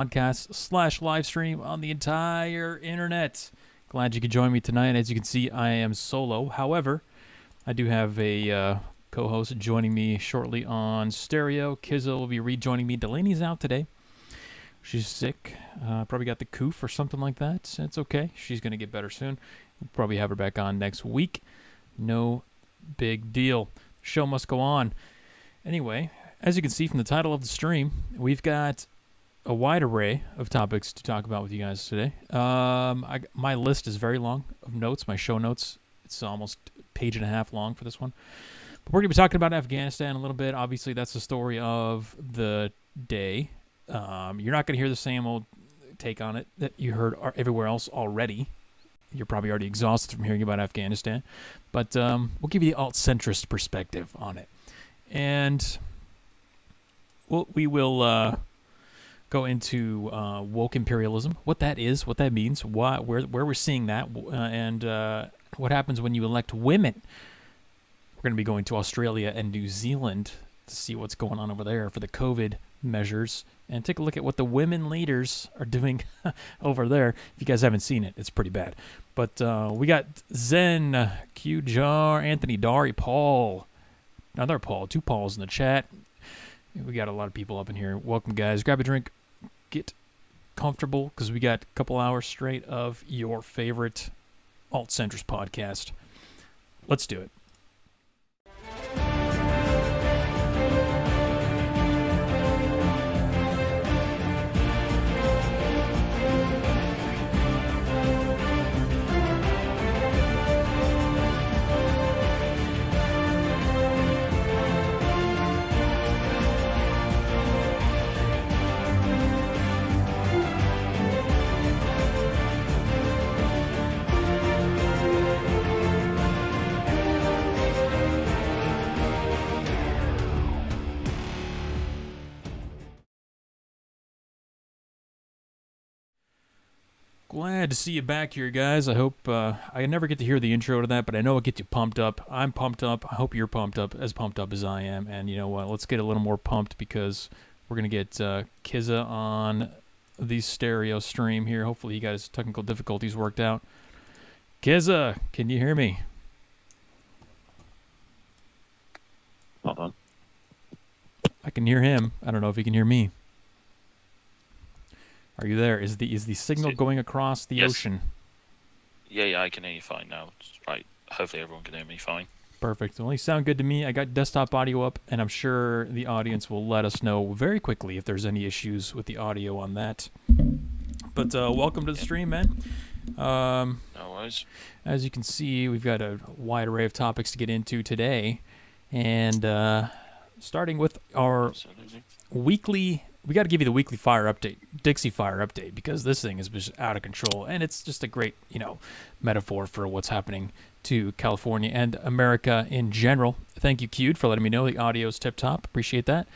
podcast/live stream on the entire internet. Glad you could join me tonight. As you can see, I am solo. However, I do have a co-host joining me shortly on stereo. Kizza will be rejoining me. Delaney's out today. She's sick. Probably got the coof or something like that. It's okay. She's going to get better soon. We'll probably have her back on next week. No big deal. Show must go on. Anyway, as you can see from the title of the stream, we've got a wide array of topics to talk about with you guys today. My list is very long of notes, my show notes. It's almost a page and a half long for this one. But we're going to be talking about Afghanistan a little bit. Obviously, that's the story of the day. You're not going to hear the same old take on it that you heard everywhere else already. You're probably already exhausted from hearing about Afghanistan. But we'll give you the alt-centrist perspective on it. And we will go into woke imperialism, what that is, what that means, where we're seeing that, and what happens when you elect women. We're going to be going to Australia and New Zealand to see what's going on over there for the COVID measures and take a look at what the women leaders are doing over there. If you guys haven't seen it, it's pretty bad. But we got Zen, Q Jar, Anthony, Dari, Paul, another Paul, two Pauls in the chat. We got a lot of people up in here. Welcome, guys. Grab a drink. Get comfortable because we got a couple hours straight of your favorite alt-centrist podcast. Let's do it. Glad to see you back here, guys. I hope I never get to hear the intro to that, but I know it gets you pumped up. I'm pumped up. I hope you're pumped up as I am. And you know what? Let's get a little more pumped because we're going to get Kizza on the stereo stream here. Hopefully you guys' technical difficulties worked out. Kizza, can you hear me? Hold on. I can hear him. I don't know if he can hear me. Are you there? Is the signal going across the ocean? Yeah, I can hear you fine now. Right. Hopefully everyone can hear me fine. Perfect. Well, you sound good to me. I got desktop audio up, and I'm sure the audience will let us know very quickly if there's any issues with the audio on that. But welcome to the stream, man. No worries. As you can see, we've got a wide array of topics to get into today. And starting with our weekly... We got to give you the weekly fire update, Dixie Fire update, because this thing is just out of control, and it's just a great, metaphor for what's happening to California and America in general. Thank you, Q'd, for letting me know the audio's tip-top. Appreciate that.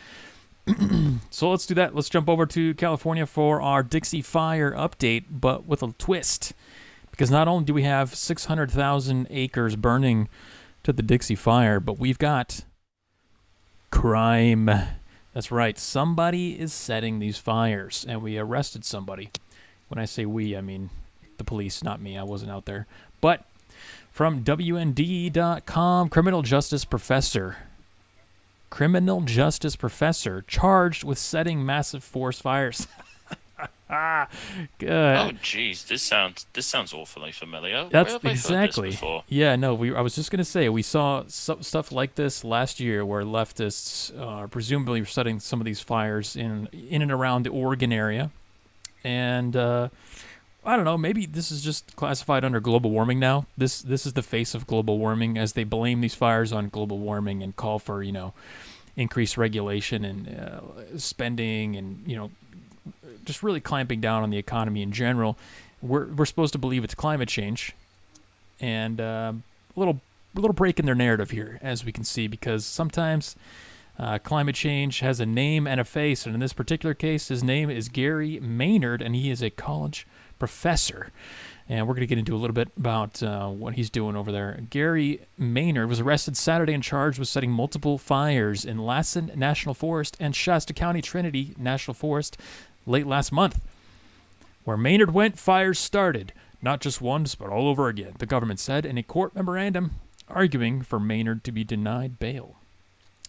So let's do that. Let's jump over to California for our Dixie Fire update, but with a twist, because not only do we have 600,000 acres burning to the Dixie Fire, but we've got crime. That's right. Somebody is setting these fires, and we arrested somebody. When I say we, I mean the police, not me. I wasn't out there. But from WND.com, criminal justice professor charged with setting massive forest fires. Good. Oh, jeez, this sounds awfully familiar. That's Where have I exactly. heard this before? Yeah, no. I was just gonna say we saw stuff like this last year, where leftists presumably were setting some of these fires in and around the Oregon area, and I don't know. Maybe this is just classified under global warming now. This is the face of global warming, as they blame these fires on global warming and call for increased regulation and spending and just really clamping down on the economy in general. We're supposed to believe it's climate change, and a little break in their narrative here, as we can see, because sometimes climate change has a name and a face, and in this particular case, his name is Gary Maynard, and he is a college professor. And we're going to get into a little bit about what he's doing over there. Gary Maynard was arrested Saturday and charged with setting multiple fires in Lassen National Forest and Shasta County Trinity National Forest. late last month. Where Maynard went, fires started. Not just once, but all over again, the government said in a court memorandum arguing for Maynard to be denied bail.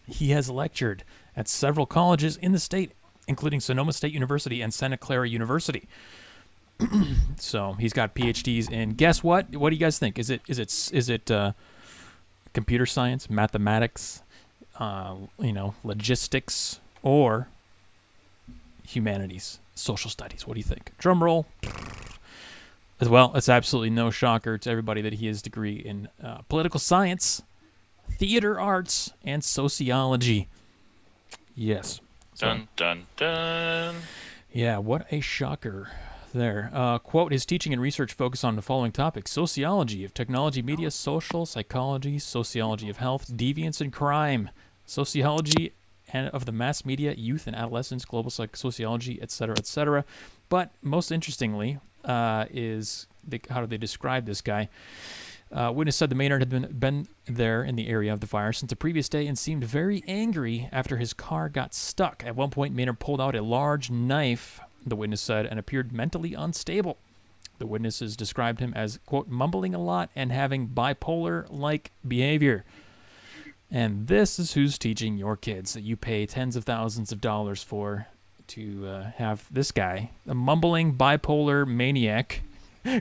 He has lectured at several colleges in the state, including Sonoma State University and Santa Clara University. So he's got PhDs in, guess what? What do you guys think? Is it computer science, mathematics, logistics, or humanities, social studies? What do you think? Drum roll. As well, it's absolutely no shocker to everybody that he has a degree in political science, theater arts, and sociology. Yes. Dun, dun, dun. Yeah, what a shocker there. Quote, his teaching and research focus on the following topics: sociology of technology, media, social psychology, sociology of health, deviance and crime, sociology and of the mass media, youth and adolescence, global sociology, etc., etc. But most interestingly is how do they describe this guy? Witness said the Maynard had been there in the area of the fire since the previous day and seemed very angry after his car got stuck. At one point, Maynard pulled out a large knife, the witness said, and appeared mentally unstable. The witnesses described him as, quote, mumbling a lot and having bipolar-like behavior. And this is who's teaching your kids that you pay tens of thousands of dollars for to have this guy, a mumbling bipolar maniac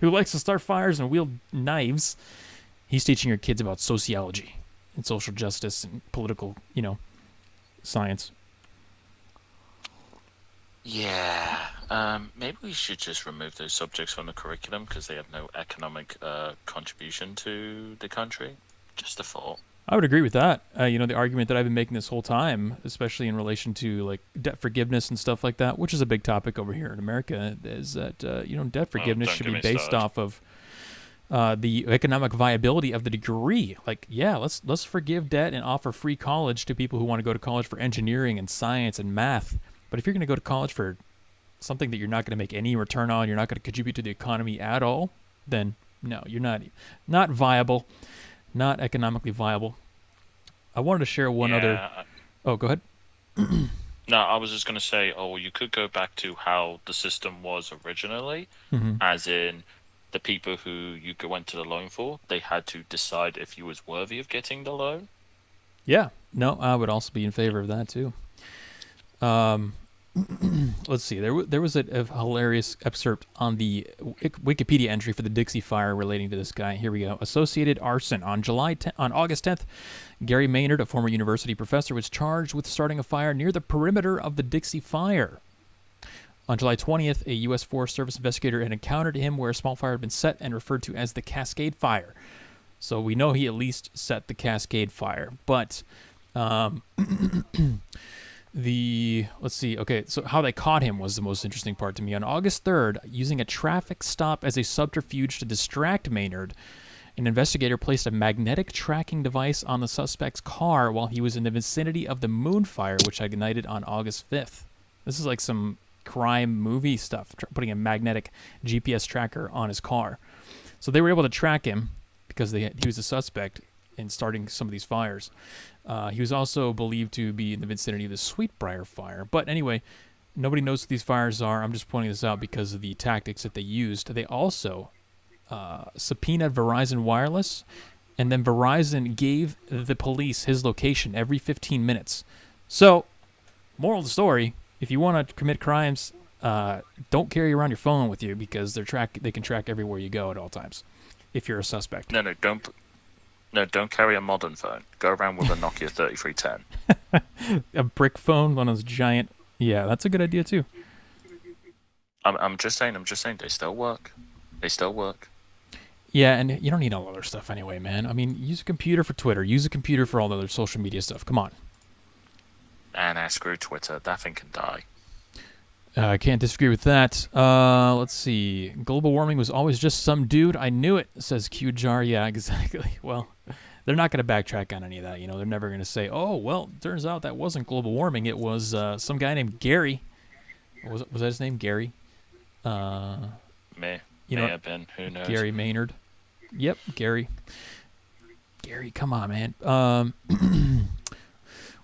who likes to start fires and wield knives. He's teaching your kids about sociology and social justice and political, science. Yeah. Maybe we should just remove those subjects from the curriculum because they have no economic contribution to the country. Just a thought. I would agree with that. The argument that I've been making this whole time, especially in relation to like debt forgiveness and stuff like that, which is a big topic over here in America, is that debt forgiveness should be based off of the economic viability of the degree. Like, yeah, let's forgive debt and offer free college to people who want to go to college for engineering and science and math. But if you're going to go to college for something that you're not going to make any return on, you're not going to contribute to the economy at all, then no, you're not viable. Not economically viable. I wanted to share one other... Oh, go ahead. No, I was just going to say, you could go back to how the system was originally, as in the people who you went to the loan for, they had to decide if you was worthy of getting the loan. Yeah. No, I would also be in favor of that, too. Let's see. There was a hilarious excerpt on the Wikipedia entry for the Dixie Fire relating to this guy. Here we go. Associated arson. On August 10th, Gary Maynard, a former university professor, was charged with starting a fire near the perimeter of the Dixie Fire. On July 20th, a U.S. Forest Service investigator had encountered him where a small fire had been set and referred to as the Cascade Fire. So we know he at least set the Cascade Fire. But... let's see, okay, so how they caught him was the most interesting part to me. On August 3rd, using a traffic stop as a subterfuge to distract Maynard, an investigator placed a magnetic tracking device on the suspect's car while he was in the vicinity of the Moon Fire, which had ignited on August 5th. This is like some crime movie stuff, putting a magnetic GPS tracker on his car. So they were able to track him because he was a suspect in starting some of these fires. He was also believed to be in the vicinity of the Sweetbriar Fire. But anyway, nobody knows what these fires are. I'm just pointing this out because of the tactics that they used. They also subpoenaed Verizon Wireless, and then Verizon gave the police his location every 15 minutes. So, moral of the story, if you want to commit crimes, don't carry around your phone with you because they can track everywhere you go at all times if you're a suspect. No, don't carry a modern phone. Go around with a Nokia 3310. A brick phone, one of those giant... Yeah, that's a good idea, too. I'm just saying, they still work. Yeah, and you don't need all other stuff anyway, man. I mean, use a computer for Twitter. Use a computer for all the other social media stuff. Come on. And screw Twitter. That thing can die. I can't disagree with that. Let's see. Global warming was always just some dude. I knew it, says QJar. Yeah, exactly. Well, they're not going to backtrack on any of that. They're never going to say, oh, well, turns out that wasn't global warming. It was some guy named Gary. Was that his name, Gary? May have been. Who knows? Gary Maynard. Yep, Gary. Gary, come on, man.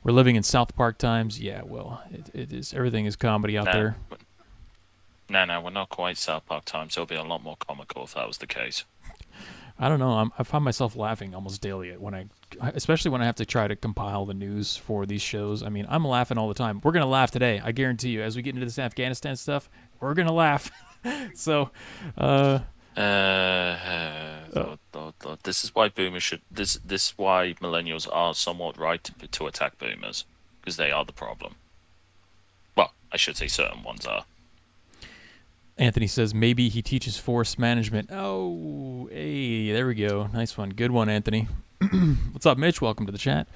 We're living in South Park times. Yeah, well, it is. Everything is comedy out there. No, we're not quite South Park times. It'll be a lot more comical if that was the case. I don't know. I find myself laughing almost daily especially when I have to try to compile the news for these shows. I mean, I'm laughing all the time. We're gonna laugh today. I guarantee you. As we get into this Afghanistan stuff, we're gonna laugh. So, this is why boomers should. This is why millennials are somewhat right to attack boomers because they are the problem. Well, I should say certain ones are. Anthony says maybe he teaches forest management. Oh, hey, there we go. Nice one. Good one, Anthony. What's up, Mitch? Welcome to the chat.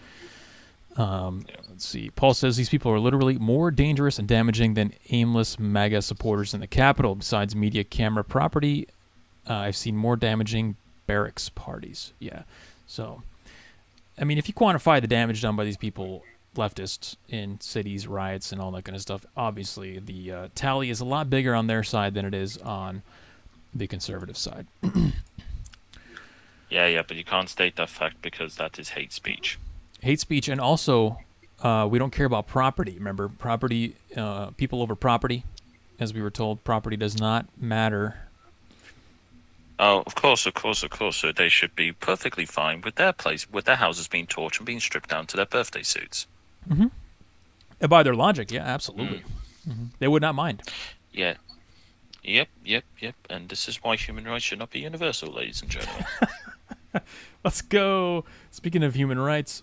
Let's see. Paul says these people are literally more dangerous and damaging than aimless MAGA supporters in the Capitol. Besides media camera property, I've seen more damaging barracks parties. Yeah. So, I mean, if you quantify the damage done by these people, leftists in cities, riots, and all that kind of stuff, obviously the tally is a lot bigger on their side than it is on the conservative side. Yeah, but you can't state that fact because that is hate speech. Hate speech, and also we don't care about property. Remember, property, people over property, as we were told, property does not matter. Oh, of course. So they should be perfectly fine with with their houses being torched and being stripped down to their birthday suits. Mm-hmm. And by their logic, yeah, absolutely. Mm-hmm. They would not mind. Yeah. Yep. And this is why human rights should not be universal, ladies and gentlemen. Let's go. Speaking of human rights,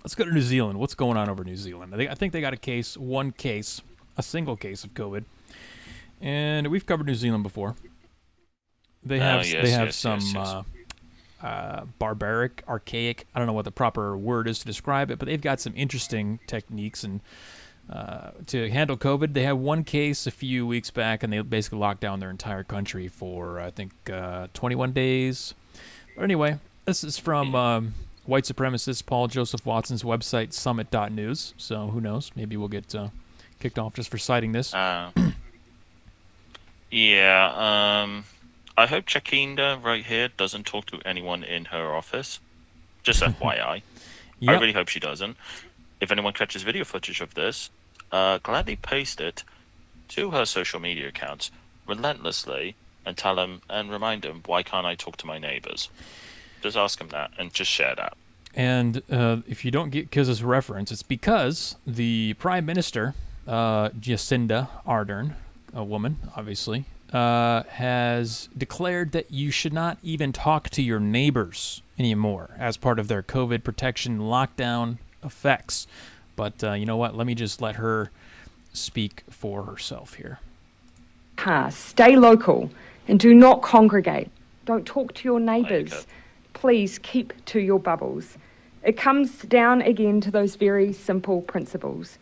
let's go to New Zealand. What's going on over New Zealand? I think they got a single case of COVID. And we've covered New Zealand before. They have some barbaric, archaic, I don't know what the proper word is to describe it, but they've got some interesting techniques and to handle COVID. They had one case a few weeks back, and they basically locked down their entire country for, I think, 21 days. But anyway, this is from white supremacist Paul Joseph Watson's website, summit.news. So who knows? Maybe we'll get kicked off just for citing this. I hope Jacinda right here doesn't talk to anyone in her office. Just FYI. Yep. I really hope she doesn't. If anyone catches video footage of this, gladly paste it to her social media accounts relentlessly and tell them and remind them, why can't I talk to my neighbors? Just ask them that and just share that. And if you don't get Kiz's reference, it's because the Prime Minister, Jacinda Ardern, a woman, obviously, has declared that you should not even talk to your neighbors anymore as part of their COVID protection lockdown effects. But you know what? Let me just let her speak for herself here. Stay local and do not congregate. Don't talk to your neighbours. Please keep to your bubbles. It comes down again to those very simple principles.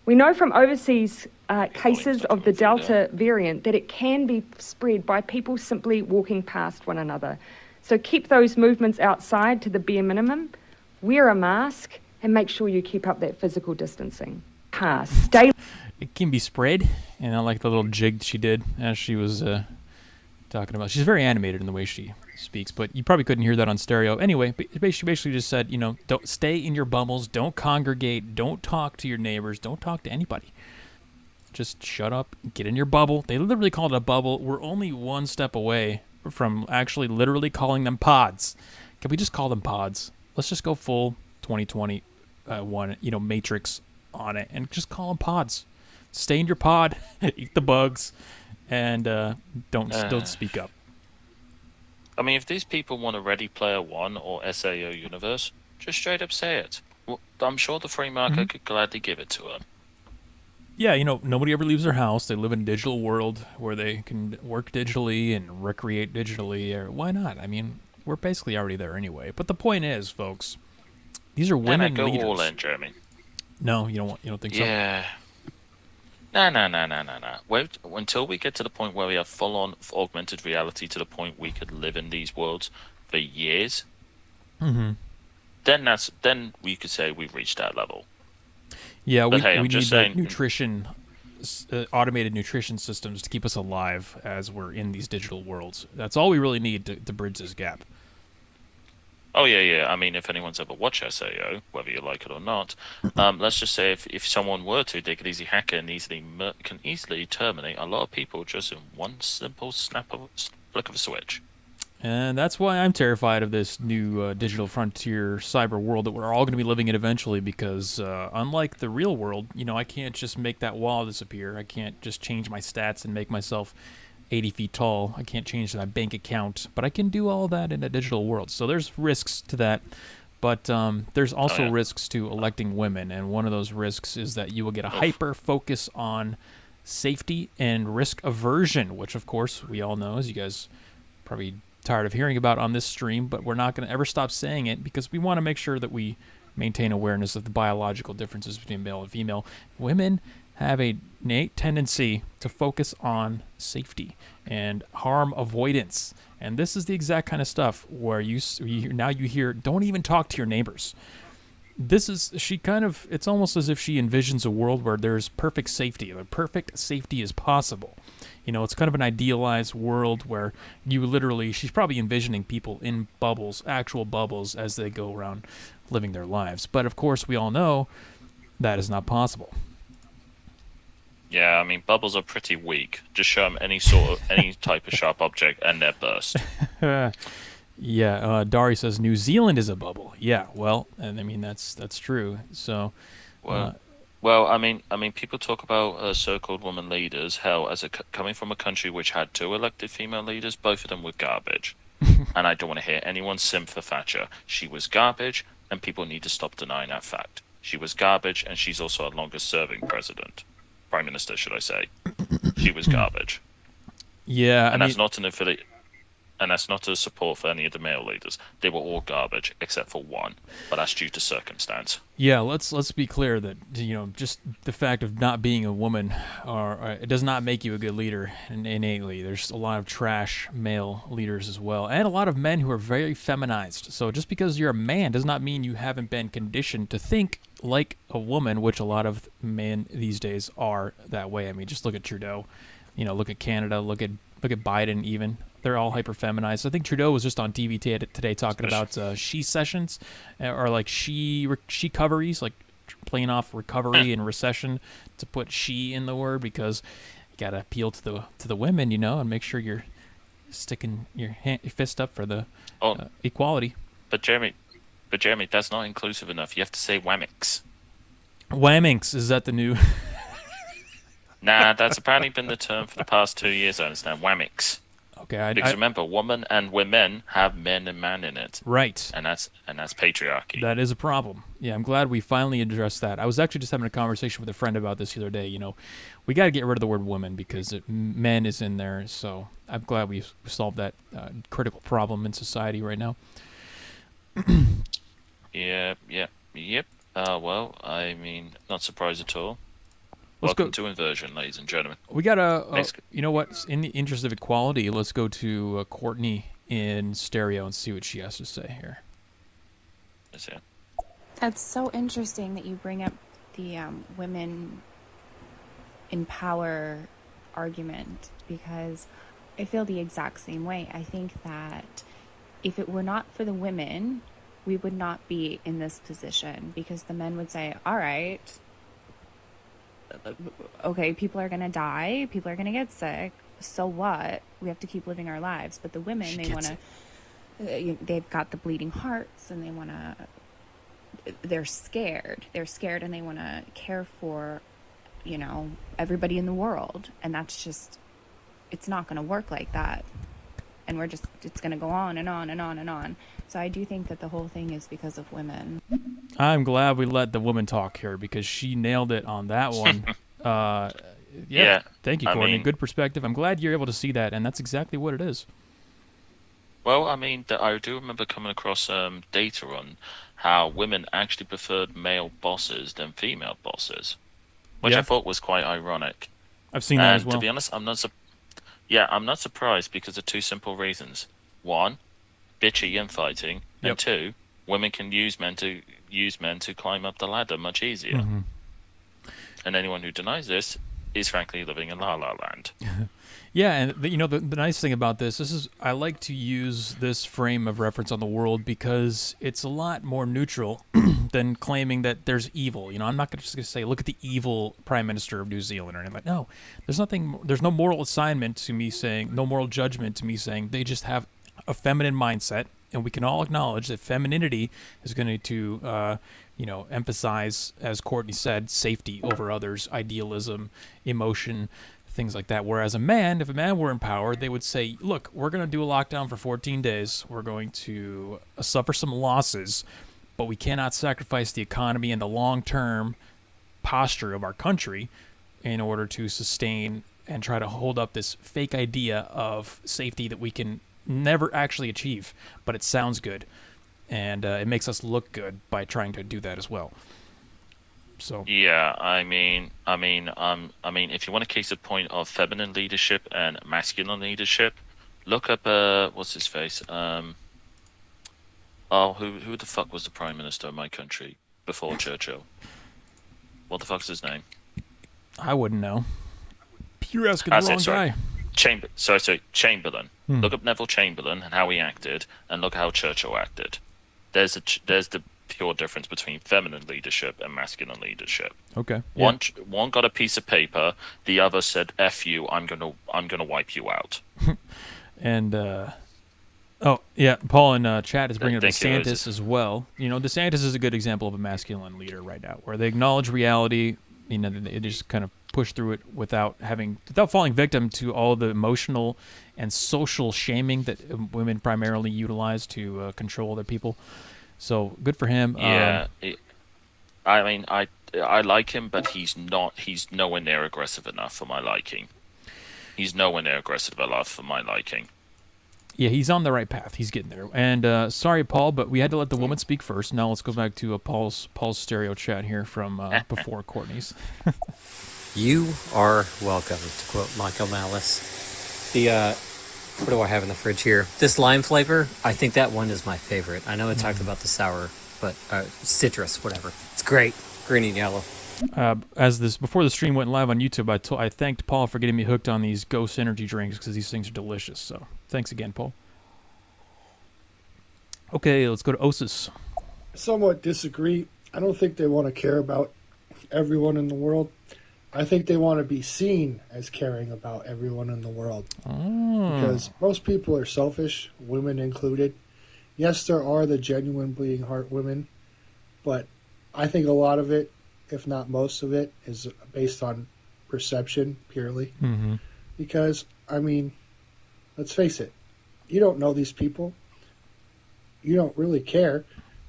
We know from overseas cases of the Delta variant that it can be spread by people simply walking past one another. So keep those movements outside to the bare minimum, wear a mask, and make sure you keep up that physical distancing. Stay. It can be spread, and I like the little jig she did as she was talking about. She's very animated in the way she speaks, but you probably couldn't hear that on stereo. Anyway, she basically just said, don't stay in your bubbles, don't congregate, don't talk to your neighbors, don't talk to anybody. Just shut up, get in your bubble. They literally called it a bubble. We're only one step away from actually literally calling them pods. Can we just call them pods? Let's just go full 2021, Matrix on it, and just call them pods. Stay in your pod, eat the bugs, and don't speak up. I mean, if these people want a Ready Player One or SAO universe, just straight up say it. Well, I'm sure the free market could gladly give it to them. Yeah, nobody ever leaves their house. They live in a digital world where they can work digitally and recreate digitally. Or why not? I mean, we're basically already there anyway. But the point is, folks, these are women leaders. Go all in, Jeremy. No, you don't think so? Yeah. No. Wait until we get to the point where we have full-on augmented reality to the point we could live in these worlds for years. Mm-hmm. Then we could say we've reached that level. Yeah, we need that nutrition, automated nutrition systems to keep us alive as we're in these digital worlds. That's all we really need to bridge this gap. Oh yeah. I mean, if anyone's ever watched SAO, whether you like it or not, let's just say if someone were to, they could easily hack it and can easily terminate a lot of people just in one simple flick of a switch. And that's why I'm terrified of this new digital frontier cyber world that we're all going to be living in eventually, because unlike the real world, I can't just make that wall disappear. I can't just change my stats and make myself 80 feet tall. I can't change my bank account, but I can do all that in a digital world. So there's risks to that, but there's also risks to electing women, and one of those risks is that you will get a hyper focus on safety and risk aversion, which of course we all know, as you guys probably tired of hearing about on this stream, but we're not going to ever stop saying it because we want to make sure that we maintain awareness of the biological differences between male and female. Women have a innate tendency to focus on safety and harm avoidance, and this is the exact kind of stuff where you hear, don't even talk to your neighbors. It's almost as if she envisions a world where there's perfect safety. The perfect safety is possible. It's kind of an idealized world where she's probably envisioning people in bubbles, actual bubbles, as they go around living their lives. But of course, we all know that is not possible. Yeah, I mean, bubbles are pretty weak. Just show them any type of sharp object and they're burst. Yeah, Dari says New Zealand is a bubble. Yeah, well, and I mean that's true. So, well, I mean, people talk about so-called women leaders. Hell, coming from a country which had 2 elected female leaders, both of them were garbage. And I don't want to hear anyone simp for Thatcher. She was garbage, and people need to stop denying that fact. She was garbage, and she's also our longest-serving prime minister, should I say? She was garbage. Yeah, and that's not an affiliate. And that's not a support for any of the male leaders. They were all garbage, except for one. But that's due to circumstance. Yeah, let's be clear that just the fact of not being a woman, it does not make you a good leader innately. There's a lot of trash male leaders as well, and a lot of men who are very feminized. So just because you're a man does not mean you haven't been conditioned to think like a woman, which a lot of men these days are that way. I mean, just look at Trudeau. Look at Canada. Look at Biden even. They're all hyper feminized. I think Trudeau was just on TV today talking about she sessions, or like she coveries, like playing off recovery and recession to put she in the word, because you gotta appeal to the women, and make sure you're sticking your fist up for the equality. But Jeremy, that's not inclusive enough. You have to say whammicks. Whammicks, is that the new? Nah, that's apparently been the term for the past 2 years. I understand whammicks. Okay, because remember, woman and women have men and man in it. Right. And that's patriarchy. That is a problem. Yeah, I'm glad we finally addressed that. I was actually just having a conversation with a friend about this the other day. We got to get rid of the word woman because men is in there. So I'm glad we solved that critical problem in society right now. Yep. Well, I mean, not surprised at all. Let's Welcome go to Inversion, ladies and gentlemen. We got you know what? In the interest of equality, let's go to Courtney in stereo and see what she has to say here. Yes, yeah. That's so interesting that you bring up the women in power argument, because I feel the exact same way. I think that if it were not for the women, we would not be in this position, because the men would say, all right, okay, people are going to die, people are going to get sick, so what? We have to keep living our lives. But the women, they've got the bleeding hearts, and they're scared, and they want to care for, everybody in the world. And that's just, it's not going to work like that. And it's going to go on and on and on and on. So I do think that the whole thing is because of women. I'm glad we let the woman talk here, because she nailed it on that one. Yeah. Thank you, Courtney. Good perspective. I'm glad you're able to see that, and that's exactly what it is. Well, I mean, I do remember coming across data on how women actually preferred male bosses than female bosses, which I thought was quite ironic. I've seen that as well. To be honest, I'm not surprised, because of 2 simple reasons. 1, bitchy infighting, and 2, women can use men to climb up the ladder much easier. And anyone who denies this is frankly living in La La Land. Yeah, and the nice thing about this is I like to use this frame of reference on the world because it's a lot more neutral than claiming that there's evil. I'm not just going to say, look at the evil Prime Minister of New Zealand or anything like that. No, there's no moral assignment to me saying, no moral judgment to me saying they just have a feminine mindset, and we can all acknowledge that femininity is going to, emphasize, as Courtney said, safety over others, idealism, emotion, things like that. Whereas if a man were in power, they would say, look, we're going to do a lockdown for 14 days. We're going to suffer some losses, but we cannot sacrifice the economy and the long-term posture of our country in order to sustain and try to hold up this fake idea of safety that we can never actually achieve, but it sounds good. And it makes us look good by trying to do that as well. So yeah, I mean, if you want a case in point of feminine leadership and masculine leadership, look up what's his face? Who the fuck was the prime minister of my country before Churchill? What the fuck's his name? I wouldn't know. You're asking the wrong guy. Chamberlain. Look up Neville Chamberlain and how he acted, and look how Churchill acted. There's the pure difference between feminine leadership and masculine leadership. Okay. Yeah. One got a piece of paper, the other said, "F you, I'm gonna wipe you out." And Paul in chat is bringing up DeSantis as well. DeSantis is a good example of a masculine leader right now, where they acknowledge reality. They just kind of push through it without falling victim to all the emotional and social shaming that women primarily utilize to control other people. So good for him. Yeah, I like him, but he's nowhere near aggressive enough for my liking. Yeah, he's on the right path. He's getting there. And sorry, Paul, but we had to let the woman speak first. Now let's go back to Paul's stereo chat here from before Courtney's. You are welcome, to quote Michael Malice. What do I have in the fridge here? This lime flavor, I think that one is my favorite. I know I talked about the sour, but citrus, whatever. It's great. Green and yellow. Before the stream went live on YouTube, I thanked Paul for getting me hooked on these Ghost energy drinks because these things are delicious. So thanks again, Paul. Okay, let's go to Osis. I somewhat disagree. I don't think they want to care about everyone in the world. I think they want to be seen as caring about everyone in the world. Because most people are selfish, women included. Yes, there are the genuine bleeding heart women, but I think a lot of it, if not most of it, is based on perception purely. Mm-hmm. Because, let's face it, you don't know these people. You don't really care.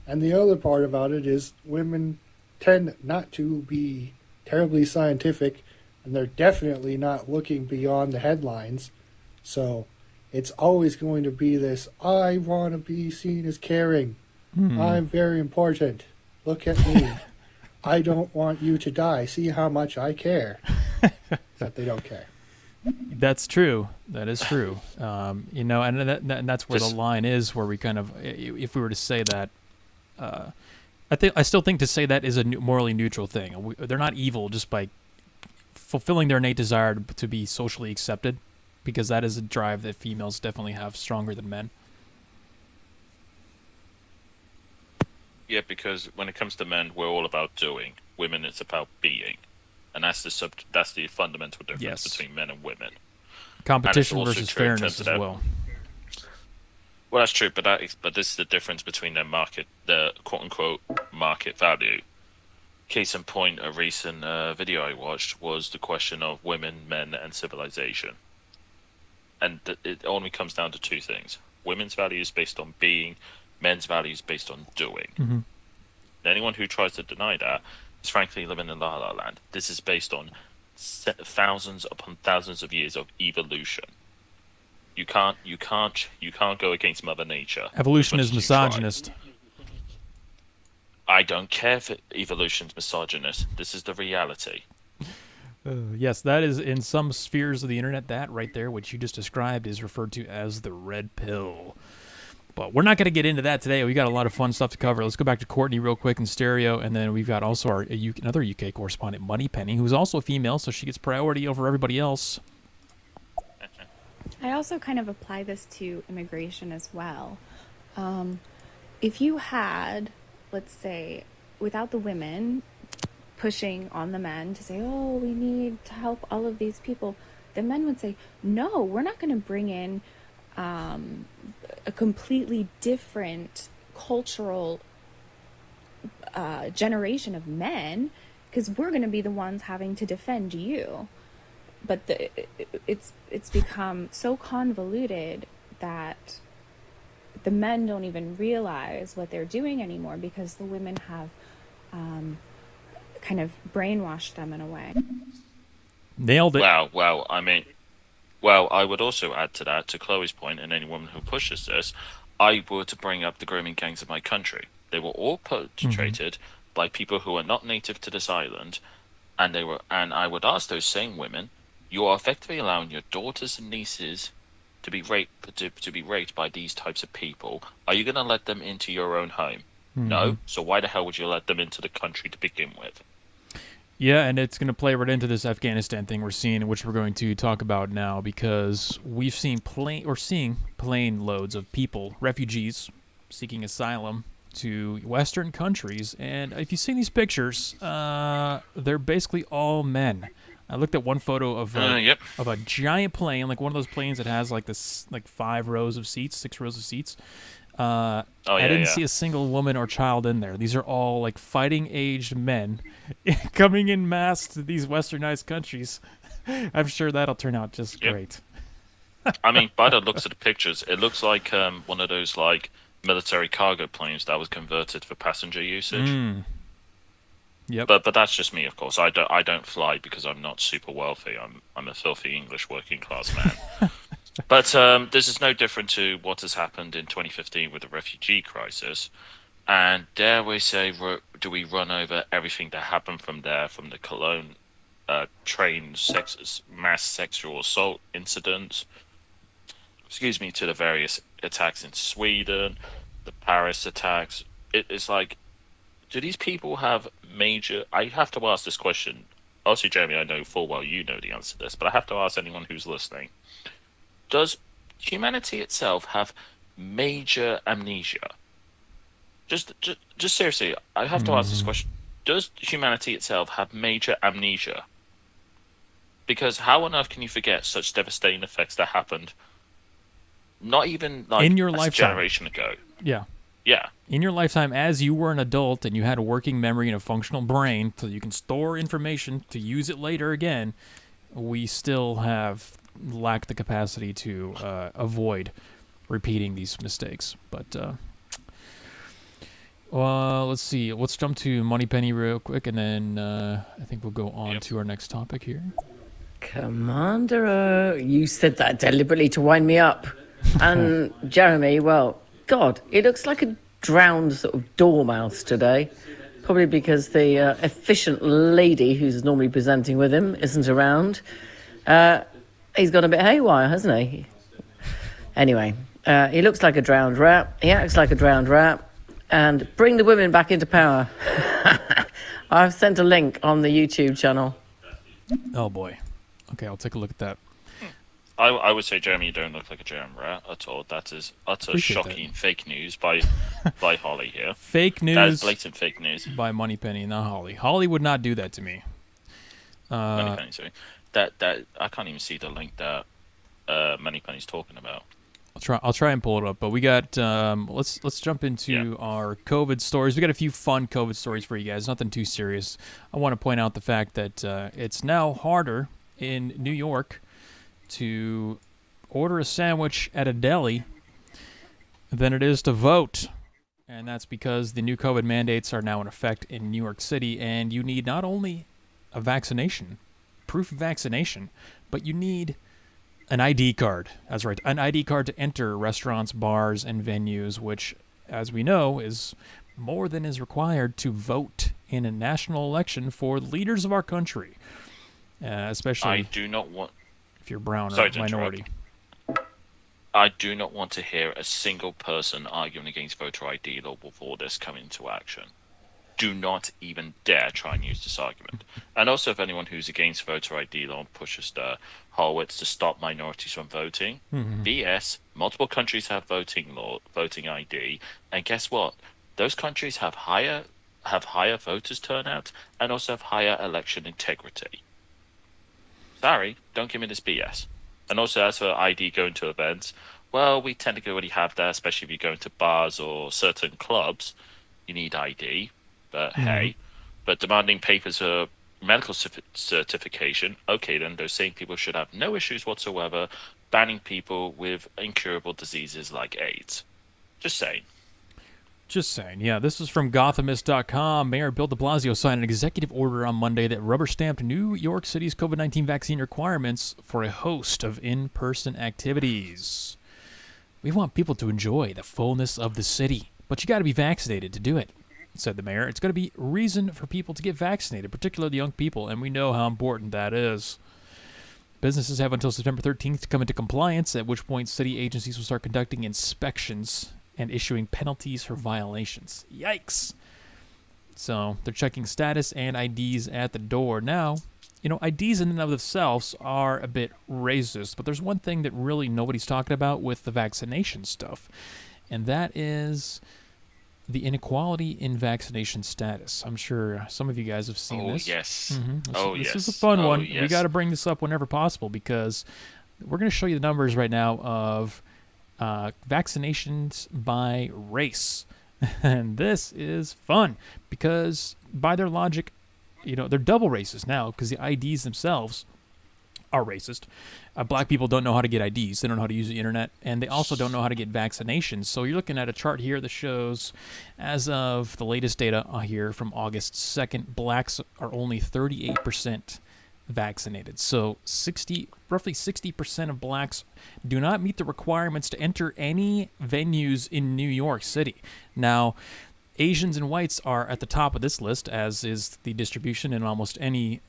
And the other part about it is women tend not to be terribly scientific, and they're definitely not looking beyond the headlines. So it's always going to be this, I want to be seen as caring. I'm very important. Look at me. I don't want you to die. See how much I care. Except they don't care. That's true. That is true. And that's where the line is, where we kind of, if we were to say that, I still think to say that is a morally neutral thing. They're not evil just by fulfilling their innate desire to be socially accepted, because that is a drive that females definitely have stronger than men. Yeah, because when it comes to men, we're all about doing. Women, it's about being, and that's the fundamental difference between men and women. Competition versus fairness as well. Well, that's true, but this is the difference between their quote-unquote market value. Case in point, a recent video I watched was the question of women, men, and civilization. And it only comes down to two things. Women's value is based on being, men's value is based on doing. Mm-hmm. Anyone who tries to deny that is frankly living in La La Land. This is based on thousands upon thousands of years of evolution. You can't go against Mother Nature. Evolution is misogynist. I don't care if evolution's misogynist. This is the reality. Yes, that is in some spheres of the internet. That right there, which you just described, is referred to as the red pill. But we're not going to get into that today. We got a lot of fun stuff to cover. Let's go back to Courtney real quick in stereo, and then we've got also another UK correspondent, Moneypenny, who's also a female, so she gets priority over everybody else. I also kind of apply this to immigration as well. If you had, let's say, without the women pushing on the men to say, oh, we need to help all of these people, the men would say, no, we're not going to bring in a completely different cultural generation of men, because we're going to be the ones having to defend you. But it's become so convoluted that the men don't even realize what they're doing anymore, because the women have kind of brainwashed them in a way. Nailed it. Well, I mean, well, I would also add to that, to Chloe's point, and any woman who pushes this, I would bring up the grooming gangs of my country. They were all perpetrated by people who are not native to this island, and I would ask those same women, you are effectively allowing your daughters and nieces to be raped by these types of people. Are you going to let them into your own home? No. So why the hell would you let them into the country to begin with? Yeah, and it's going to play right into this Afghanistan thing we're seeing, which we're going to talk about now, because we've seen plane loads of people, refugees, seeking asylum to Western countries, and if you've seen these pictures, they're basically all men. I looked at one photo of a giant plane, like one of those planes that has like this, like 6 rows of seats. I didn't see a single woman or child in there. These are all like fighting-aged men coming in mass to these westernized countries. I'm sure that'll turn out just great. I mean, by the looks of the pictures, it looks like one of those like military cargo planes that was converted for passenger usage. Yep. But that's just me, of course. I don't fly because I'm not super wealthy. I'm a filthy English working class man. But this is no different to what has happened in 2015 with the refugee crisis. And dare we say, do we run over everything that happened from there, from the Cologne train mass sexual assault incidents, to the various attacks in Sweden, the Paris attacks. It's like, do these people have major... I have to ask this question. Also, Jeremy, I know full well you know the answer to this, but I have to ask anyone who's listening. Does humanity itself have major amnesia? Just seriously, I have to ask this question. Does humanity itself have major amnesia? Because how on earth can you forget such devastating effects that happened not even like in your a lifetime, generation ago? Yeah. Yeah. In your lifetime, as you were an adult and you had a working memory and a functional brain so you can store information to use it later again, we still have lacked the capacity to avoid repeating these mistakes. But let's see. Let's jump to Moneypenny real quick, and then I think we'll go on to our next topic here. Commander, you said that deliberately to wind me up. And Jeremy, well, God, it looks like a drowned sort of dormouse today. Probably because the efficient lady who's normally presenting with him isn't around. He's gone a bit haywire, hasn't he? Anyway, he looks like a drowned rat. He acts like a drowned rat. And bring the women back into power. I've sent a link on the YouTube channel. Oh, boy. Okay, I'll take a look at that. I would say, Jeremy, you don't look like a germ rat at all. That is utter shocking fake news by Holly here. Fake news. That is blatant fake news. By Moneypenny, not Holly. Holly would not do that to me. Moneypenny, sorry. That I can't even see the link that Moneypenny's talking about. I'll try and pull it up. But we got let's jump into our COVID stories. We got a few fun COVID stories for you guys. Nothing too serious. I want to point out the fact that it's now harder in New York to order a sandwich at a deli than it is to vote. And that's because the new COVID mandates are now in effect in New York City, and you need not only a vaccination, proof of vaccination, but you need an ID card. That's right, an ID card to enter restaurants, bars, and venues, which, as we know, is more than is required to vote in a national election for leaders of our country. Especially... I do not want... if you're brown or minority. I do not want to hear a single person arguing against voter ID law before this come into action. do not even dare try and use this argument. And also, if anyone who's against voter ID law pushes the Horowitz to stop minorities from voting, BS. Multiple countries have voting ID, and guess what? Those countries have higher voters turnout and also have higher election integrity. Sorry, don't give me this BS. And also, as for ID going to events, well, we technically already have that, especially if you go into bars or certain clubs. You need ID, but hey. But demanding papers or medical certification, okay, then those same people should have no issues whatsoever banning people with incurable diseases like AIDS. Just saying. Just saying, yeah. This is from Gothamist.com. Mayor Bill de Blasio signed an executive order on Monday that rubber-stamped New York City's COVID-19 vaccine requirements for a host of in-person activities. We want people to enjoy the fullness of the city, but you got to be vaccinated to do it, said the mayor. It's going to be reason for people to get vaccinated, particularly young people, and we know how important that is. Businesses have until September 13th to come into compliance, at which point city agencies will start conducting inspections and issuing penalties for violations. Yikes. So they're checking status and IDs at the door. Now, IDs in and of themselves are a bit racist, but there's one thing that really nobody's talking about with the vaccination stuff, and that is the inequality in vaccination status. I'm sure some of you guys have seen this. Yes. This is a fun one. Yes. We got to bring this up whenever possible because we're going to show you the numbers right now of vaccinations by race. And this is fun because by their logic, they're double racist now because the IDs themselves are racist. Black people don't know how to get IDs. They don't know how to use the internet, and they also don't know how to get vaccinations. So you're looking at a chart here that shows, as of the latest data here from August 2nd, blacks are only 38% vaccinated. So roughly 60% of blacks do not meet the requirements to enter any venues in New York City. Now, Asians and whites are at the top of this list, as is the distribution in almost any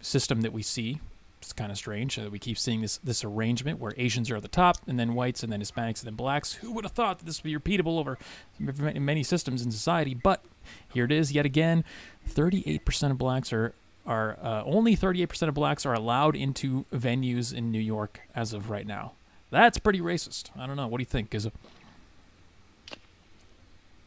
system that we see. It's kind of strange that we keep seeing this arrangement where Asians are at the top, and then whites, and then Hispanics, and then blacks. Who would have thought that this would be repeatable over many systems in society? But here it is yet again. 38% of blacks only 38% of blacks are allowed into venues in New York as of right now. That's pretty racist. I don't know. What do you think, Giza?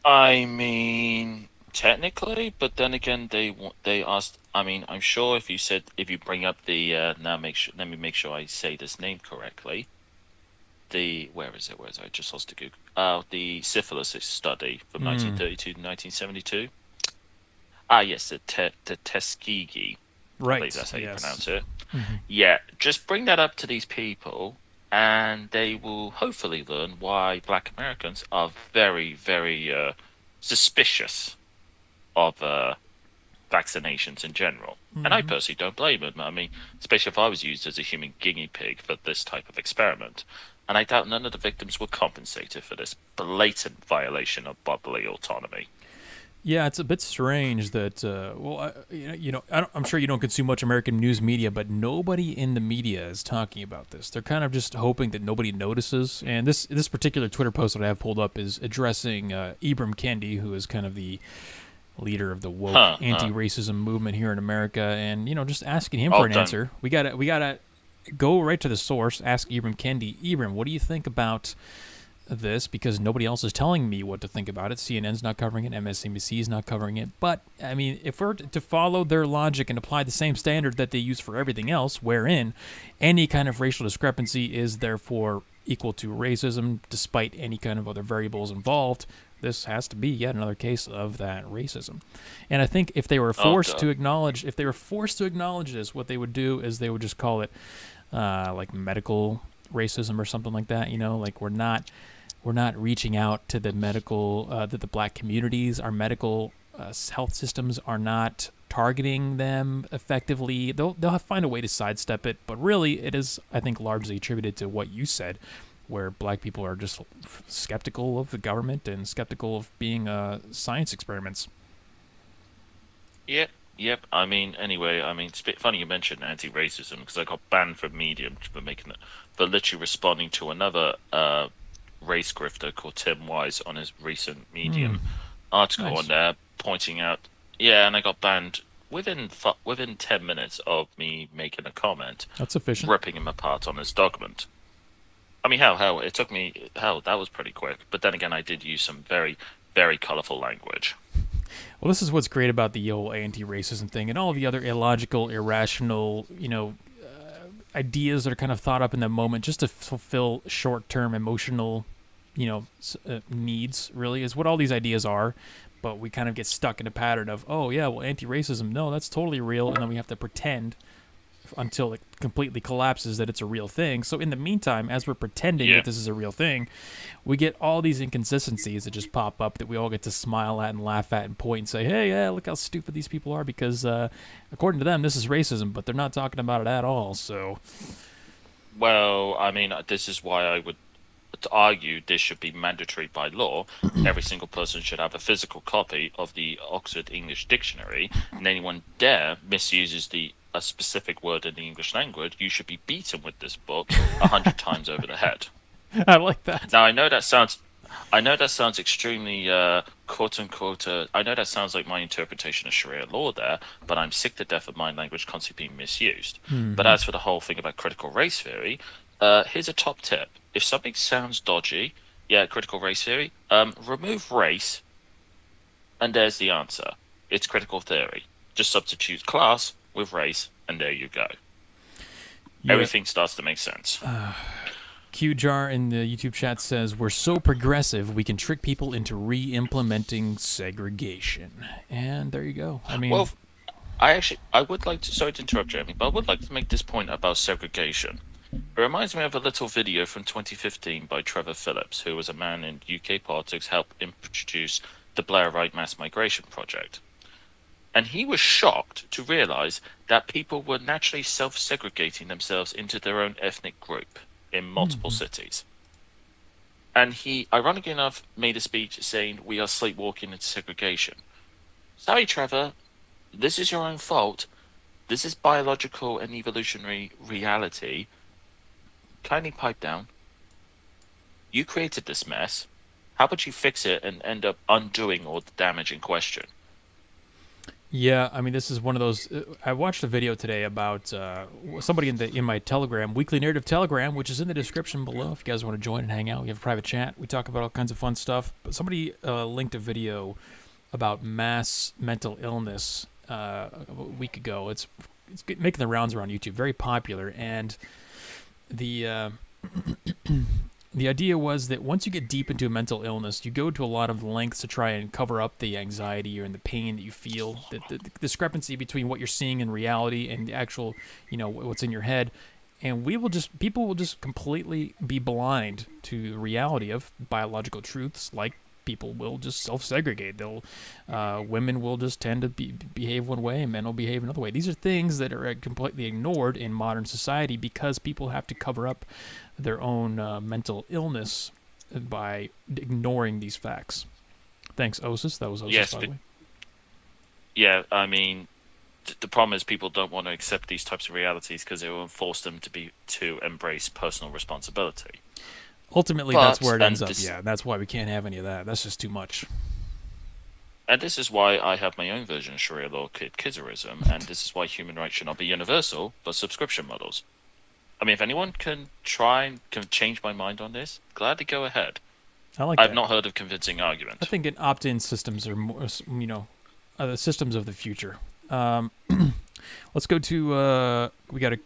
I mean, technically, but then again, they asked. I mean, I'm sure if you bring up the let me make sure I say this name correctly. Where is it? I just lost the Google. The syphilis study from 1932 to 1972. Yes, the Tuskegee. Right. I believe that's how you pronounce it. Mm-hmm. Yeah, just bring that up to these people, and they will hopefully learn why Black Americans are very, very suspicious of vaccinations in general. Mm-hmm. And I personally don't blame them. I mean, especially if I was used as a human guinea pig for this type of experiment. And I doubt none of the victims were compensated for this blatant violation of bodily autonomy. Yeah, it's a bit strange that, I'm sure you don't consume much American news media, but nobody in the media is talking about this. They're kind of just hoping that nobody notices. And this particular Twitter post that I have pulled up is addressing Ibram Kendi, who is kind of the leader of the woke anti-racism movement here in America, and just asking him for an answer. We gotta go right to the source. Ask Ibram Kendi. Ibram, what do you think about this? Because nobody else is telling me what to think about it. CNN's not covering it. MSNBC is not covering it. But I mean, if we're to follow their logic and apply the same standard that they use for everything else, wherein any kind of racial discrepancy is therefore equal to racism, despite any kind of other variables involved, this has to be yet another case of that racism. And I think if they were forced to acknowledge this, what they would do is they would just call it like medical racism or something like that. Like we're not reaching out to the medical that the black communities, our medical health systems are not targeting them effectively. They'll find a way to sidestep it, but really it is, I think, largely attributed to what you said, where black people are just skeptical of the government and skeptical of being science experiments. Yep. I mean, anyway, it's a bit funny you mentioned anti-racism because I got banned from Medium for literally responding to another race grifter called Tim Wise on his recent Medium article on there, pointing out Yeah, and I got banned within 10 minutes of me making a comment. That's efficient. Ripping him apart on his document. I mean, hell, it took me, that was pretty quick. But then again, I did use some very, very colorful language. Well, this is what's great about the whole anti-racism thing and all the other illogical, irrational, ideas that are kind of thought up in the moment just to fulfill short-term emotional, needs, really, is what all these ideas are. But we kind of get stuck in a pattern of, oh, yeah, well, anti-racism, no, that's totally real. And then we have to pretend until it completely collapses that it's a real thing. So in the meantime, as we're pretending that this is a real thing, we get all these inconsistencies that just pop up that we all get to smile at and laugh at and point and say, hey, yeah, look how stupid these people are because according to them, this is racism, but they're not talking about it at all. So, well, I mean, this is why I would argue this should be mandatory by law. Every single person should have a physical copy of the Oxford English Dictionary, and anyone dare misuses a specific word in the English language, you should be beaten with this book 100 times over the head. I like that. Now, I know that sounds extremely quote unquote. I know that sounds like my interpretation of Sharia law there, but I'm sick to death of my language constantly being misused. Mm-hmm. But as for the whole thing about critical race theory, here's a top tip: if something sounds dodgy, critical race theory, remove race, and there's the answer. It's critical theory. Just substitute class with race, and there you go. Everything starts to make sense. QJar in the YouTube chat says, we're so progressive we can trick people into re-implementing segregation. And there you go. I mean... Well, I would like to... Sorry to interrupt, Jeremy, but I would like to make this point about segregation. It reminds me of a little video from 2015 by Trevor Phillips, who was a man in UK politics, helped introduce the Blairite mass migration project. And he was shocked to realize that people were naturally self-segregating themselves into their own ethnic group in multiple cities. And he, ironically enough, made a speech saying, we are sleepwalking into segregation. Sorry, Trevor, this is your own fault. This is biological and evolutionary reality. Kindly pipe down. You created this mess. How about you fix it and end up undoing all the damage in question? Yeah, I mean, this is one of those. I watched a video today about somebody in my Telegram, Weekly Narrative Telegram, which is in the description below. If you guys want to join and hang out, we have a private chat. We talk about all kinds of fun stuff. But somebody linked a video about mass mental illness a week ago. It's making the rounds around YouTube, very popular, and the the idea was that once you get deep into a mental illness, you go to a lot of lengths to try and cover up the anxiety and the pain that you feel, the discrepancy between what you're seeing in reality and the actual, what's in your head. And people will just completely be blind to the reality of biological truths, like people will just self-segregate. Women will just tend to behave one way and men will behave another way. These are things that are completely ignored in modern society because people have to cover up their own mental illness by ignoring these facts. Thanks, Osis. That was Osis, yes, by the way. Yeah, I mean, the problem is people don't want to accept these types of realities because it will force them to embrace personal responsibility. Ultimately, that's where it ends up. Yeah, that's why we can't have any of that. That's just too much. And this is why I have my own version of Sharia law, Kizarism, and this is why human rights should not be universal, but subscription models. I mean, if anyone can change my mind on this, gladly go ahead. I've not heard of convincing argument. I think opt-in systems are more, the systems of the future. Let's go to, we got a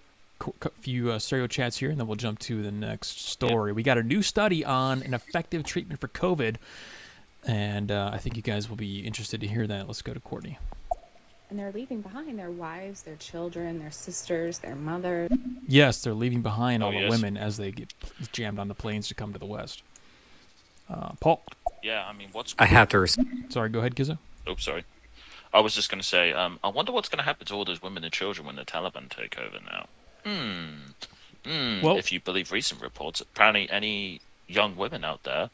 few stereo chats here, and then we'll jump to the next story. We got a new study on an effective treatment for COVID, and I think you guys will be interested to hear that. Let's go to Courtney. And they're leaving behind their wives, their children, their sisters, their mothers. Yes, they're leaving behind all the women as they get jammed on the planes to come to the West. Paul? Yeah, I mean, I have to... Sorry, go ahead, Gizzo. Oh, sorry. I was just going to say, I wonder what's going to happen to all those women and children when the Taliban take over now. Well, if you believe recent reports, apparently any young women out there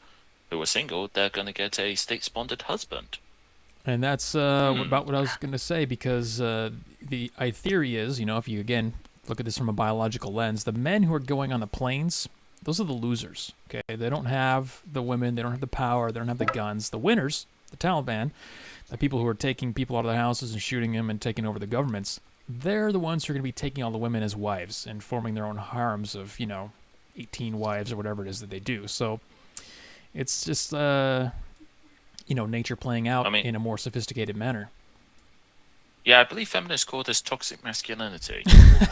who are single, they're going to get a state-sponsored husband. And that's about what I was going to say, because the theory is, if you, again, look at this from a biological lens, the men who are going on the planes, those are the losers, okay? They don't have the women, they don't have the power, they don't have the guns. The winners, the Taliban, the people who are taking people out of their houses and shooting them and taking over the governments, they're the ones who are going to be taking all the women as wives and forming their own harems of, 18 wives or whatever it is that they do. So it's just, nature playing out in a more sophisticated manner. Yeah, I believe feminists call this toxic masculinity.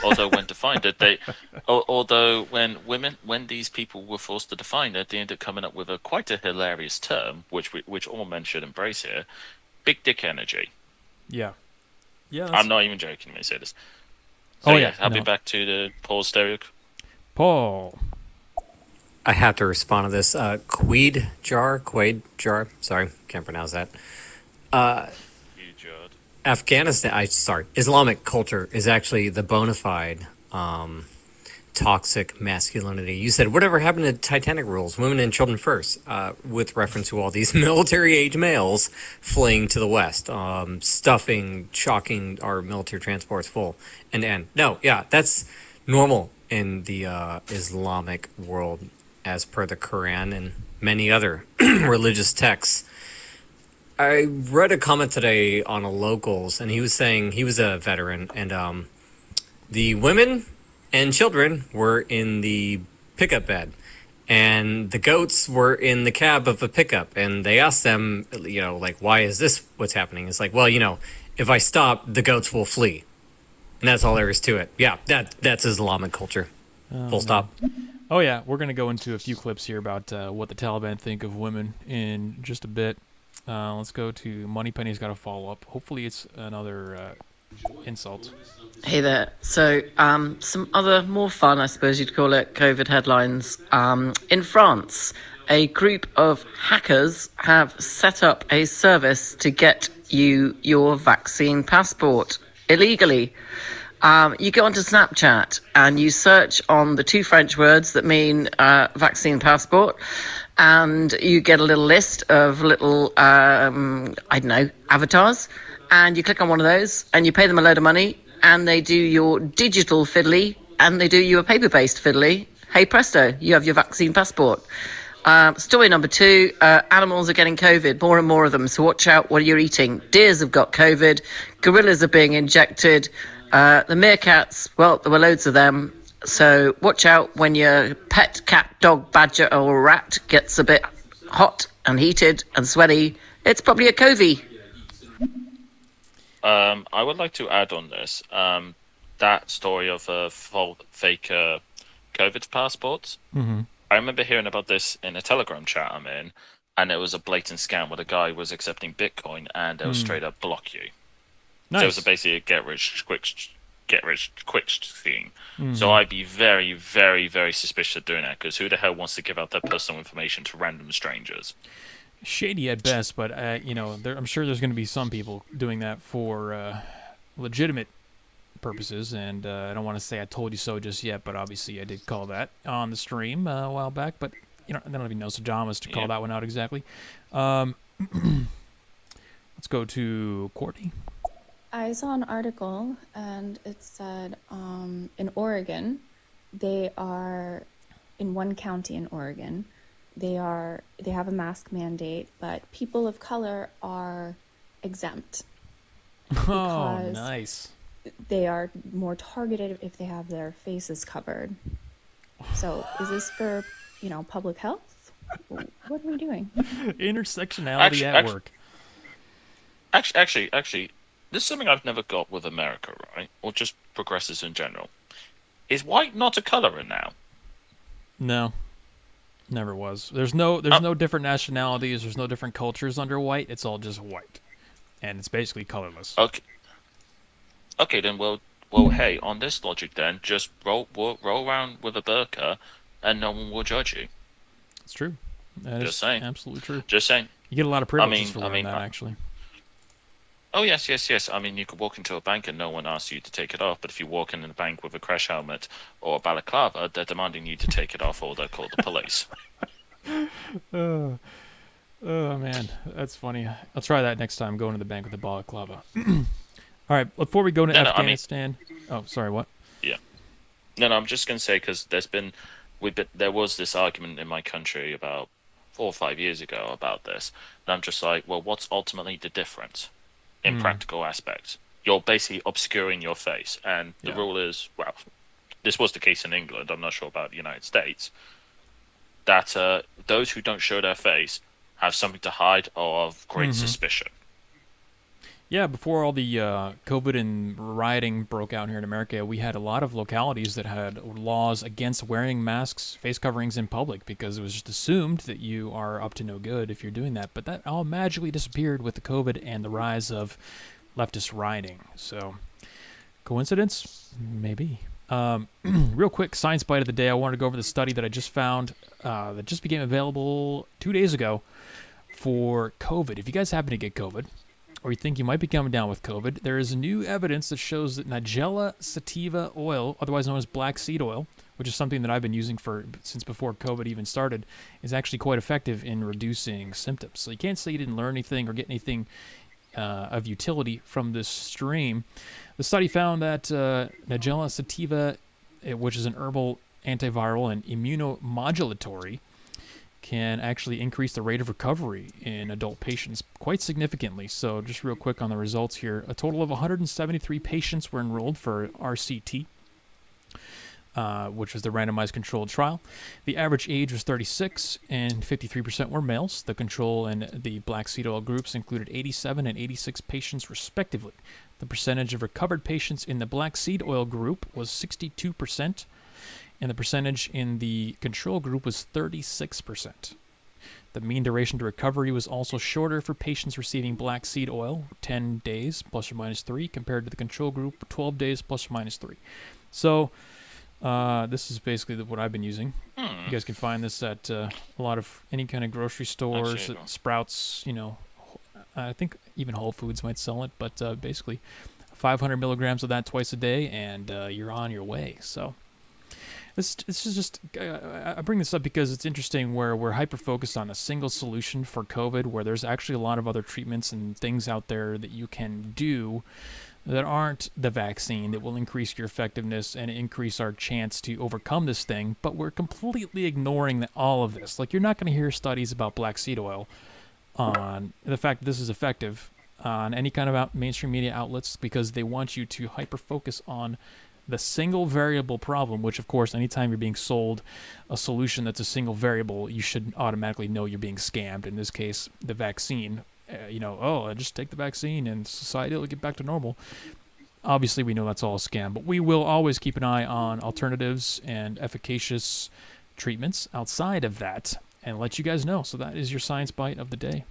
Although when defined it, although when these people were forced to define it, they ended up coming up with quite a hilarious term, which all men should embrace here: big dick energy. Yeah. Yeah. I'm not even joking when I say this. So I'll be back to the Paul stereo. Paul. I have to respond to this. Quaid jar. Sorry, can't pronounce that. Afghanistan. Islamic culture is actually the bona fide toxic masculinity. You said whatever happened to Titanic rules, women and children first, with reference to all these military-age males fleeing to the West, shocking our military transports full. That's normal in the Islamic world, as per the Quran and many other religious texts. I read a comment today on a Locals, and he was saying he was a veteran, and the women and children were in the pickup bed, and the goats were in the cab of a pickup, and they asked them, why is this what's happening? It's like, well, if I stop, the goats will flee, and that's all there is to it. Yeah, that's Islamic culture. Full stop. Oh yeah, we're gonna go into a few clips here about what the Taliban think of women in just a bit. Let's go to Moneypenny's got a follow-up. Hopefully it's another insult. Hey there. So, some other more fun, I suppose you'd call it, COVID headlines. In France, a group of hackers have set up a service to get you your vaccine passport illegally. You go onto Snapchat and you search on the two French words that mean vaccine passport, and you get a little list of little, avatars, and you click on one of those and you pay them a load of money, and they do your digital fiddly and they do you a paper-based fiddly. Hey presto, you have your vaccine passport. Story number 2, animals are getting COVID, more and more of them, so watch out what you're eating. Deers have got COVID, gorillas are being injected, the meerkats, well, there were loads of them. So watch out when your pet cat, dog, badger or rat gets a bit hot and heated and sweaty. It's probably a COVID. I would like to add on this. That story of fake COVID passports. Mm-hmm. I remember hearing about this in a Telegram chat I'm in, and it was a blatant scam where the guy was accepting Bitcoin and it was straight up block you. Nice. So it was basically a get rich quick scheme. Mm-hmm. So I'd be very, very, very suspicious of doing that, because who the hell wants to give out their personal information to random strangers? Shady at best, but I'm sure there's going to be some people doing that for legitimate purposes, and I don't want to say I told you so just yet, but obviously I did call that on the stream a while back, but I don't even know Sajamas to call that one out exactly. Let's go to Courtney. I saw an article and it said in Oregon, they are in one county in Oregon. They have a mask mandate, but people of color are exempt. Oh, nice. They are more targeted if they have their faces covered. So is this for, public health? What are we doing? Intersectionality at work. Actually, this is something I've never got with America, right? Or just progressives in general. Is white not a color now? No. Never was. There's no different nationalities, there's no different cultures under white. It's all just white. And it's basically colorless. Okay, then well, hey, on this logic then, just roll around with a burqa and no one will judge you. It's true. Just saying. Absolutely true. Just saying. You get a lot of privileges for wearing that, actually. Oh, yes. I mean, you could walk into a bank and no one asks you to take it off, but if you walk in a bank with a crash helmet or a balaclava, they're demanding you to take it off or they'll call the police. Oh, man. That's funny. I'll try that next time, going to the bank with a balaclava. All right, before we go to Afghanistan... Oh, sorry, what? Yeah. No, I'm just going to say, because there was this argument in my country about 4 or 5 years ago about this, and I'm just like, well, what's ultimately the difference in practical aspects? You're basically obscuring your face, and the rule is, well, this was the case in England, I'm not sure about the United States, that those who don't show their face have something to hide or of great suspicion. Yeah, before all the COVID and rioting broke out here in America, we had a lot of localities that had laws against wearing masks, face coverings in public, because it was just assumed that you are up to no good if you're doing that. But that all magically disappeared with the COVID and the rise of leftist rioting. So, coincidence? Maybe. Real quick science bite of the day. I wanted to go over the study that I just found that just became available 2 days ago for COVID. If you guys happen to get COVID, or you think you might be coming down with COVID, there is new evidence that shows that Nigella sativa oil, otherwise known as black seed oil, which is something that I've been using since before COVID even started, is actually quite effective in reducing symptoms. So you can't say you didn't learn anything or get anything of utility from this stream. The study found that Nigella sativa, which is an herbal antiviral and immunomodulatory, can actually increase the rate of recovery in adult patients quite significantly. So just real quick on the results here, a total of 173 patients were enrolled for RCT, which was the randomized controlled trial. The average age was 36, and 53% were males. The control and the black seed oil groups included 87 and 86 patients respectively. The percentage of recovered patients in the black seed oil group was 62%, and the percentage in the control group was 36%. The mean duration to recovery was also shorter for patients receiving black seed oil, 10 days plus or minus 3, compared to the control group, 12 days plus or minus 3. So this is basically what I've been using. You guys can find this at a lot of any kind of grocery stores, at Sprouts, I think even Whole Foods might sell it, but basically 500 milligrams of that twice a day, and you're on your way. So this is just, I bring this up because it's interesting where we're hyper-focused on a single solution for COVID, where there's actually a lot of other treatments and things out there that you can do that aren't the vaccine that will increase your effectiveness and increase our chance to overcome this thing, but we're completely ignoring all of this. Like, you're not going to hear studies about black seed oil on the fact that this is effective on any kind of mainstream media outlets, because they want you to hyper-focus on the single variable problem, which, of course, anytime you're being sold a solution that's a single variable, you should automatically know you're being scammed. In this case, the vaccine. Just take the vaccine and society will get back to normal. Obviously, we know that's all a scam, but we will always keep an eye on alternatives and efficacious treatments outside of that and let you guys know. So that is your science bite of the day.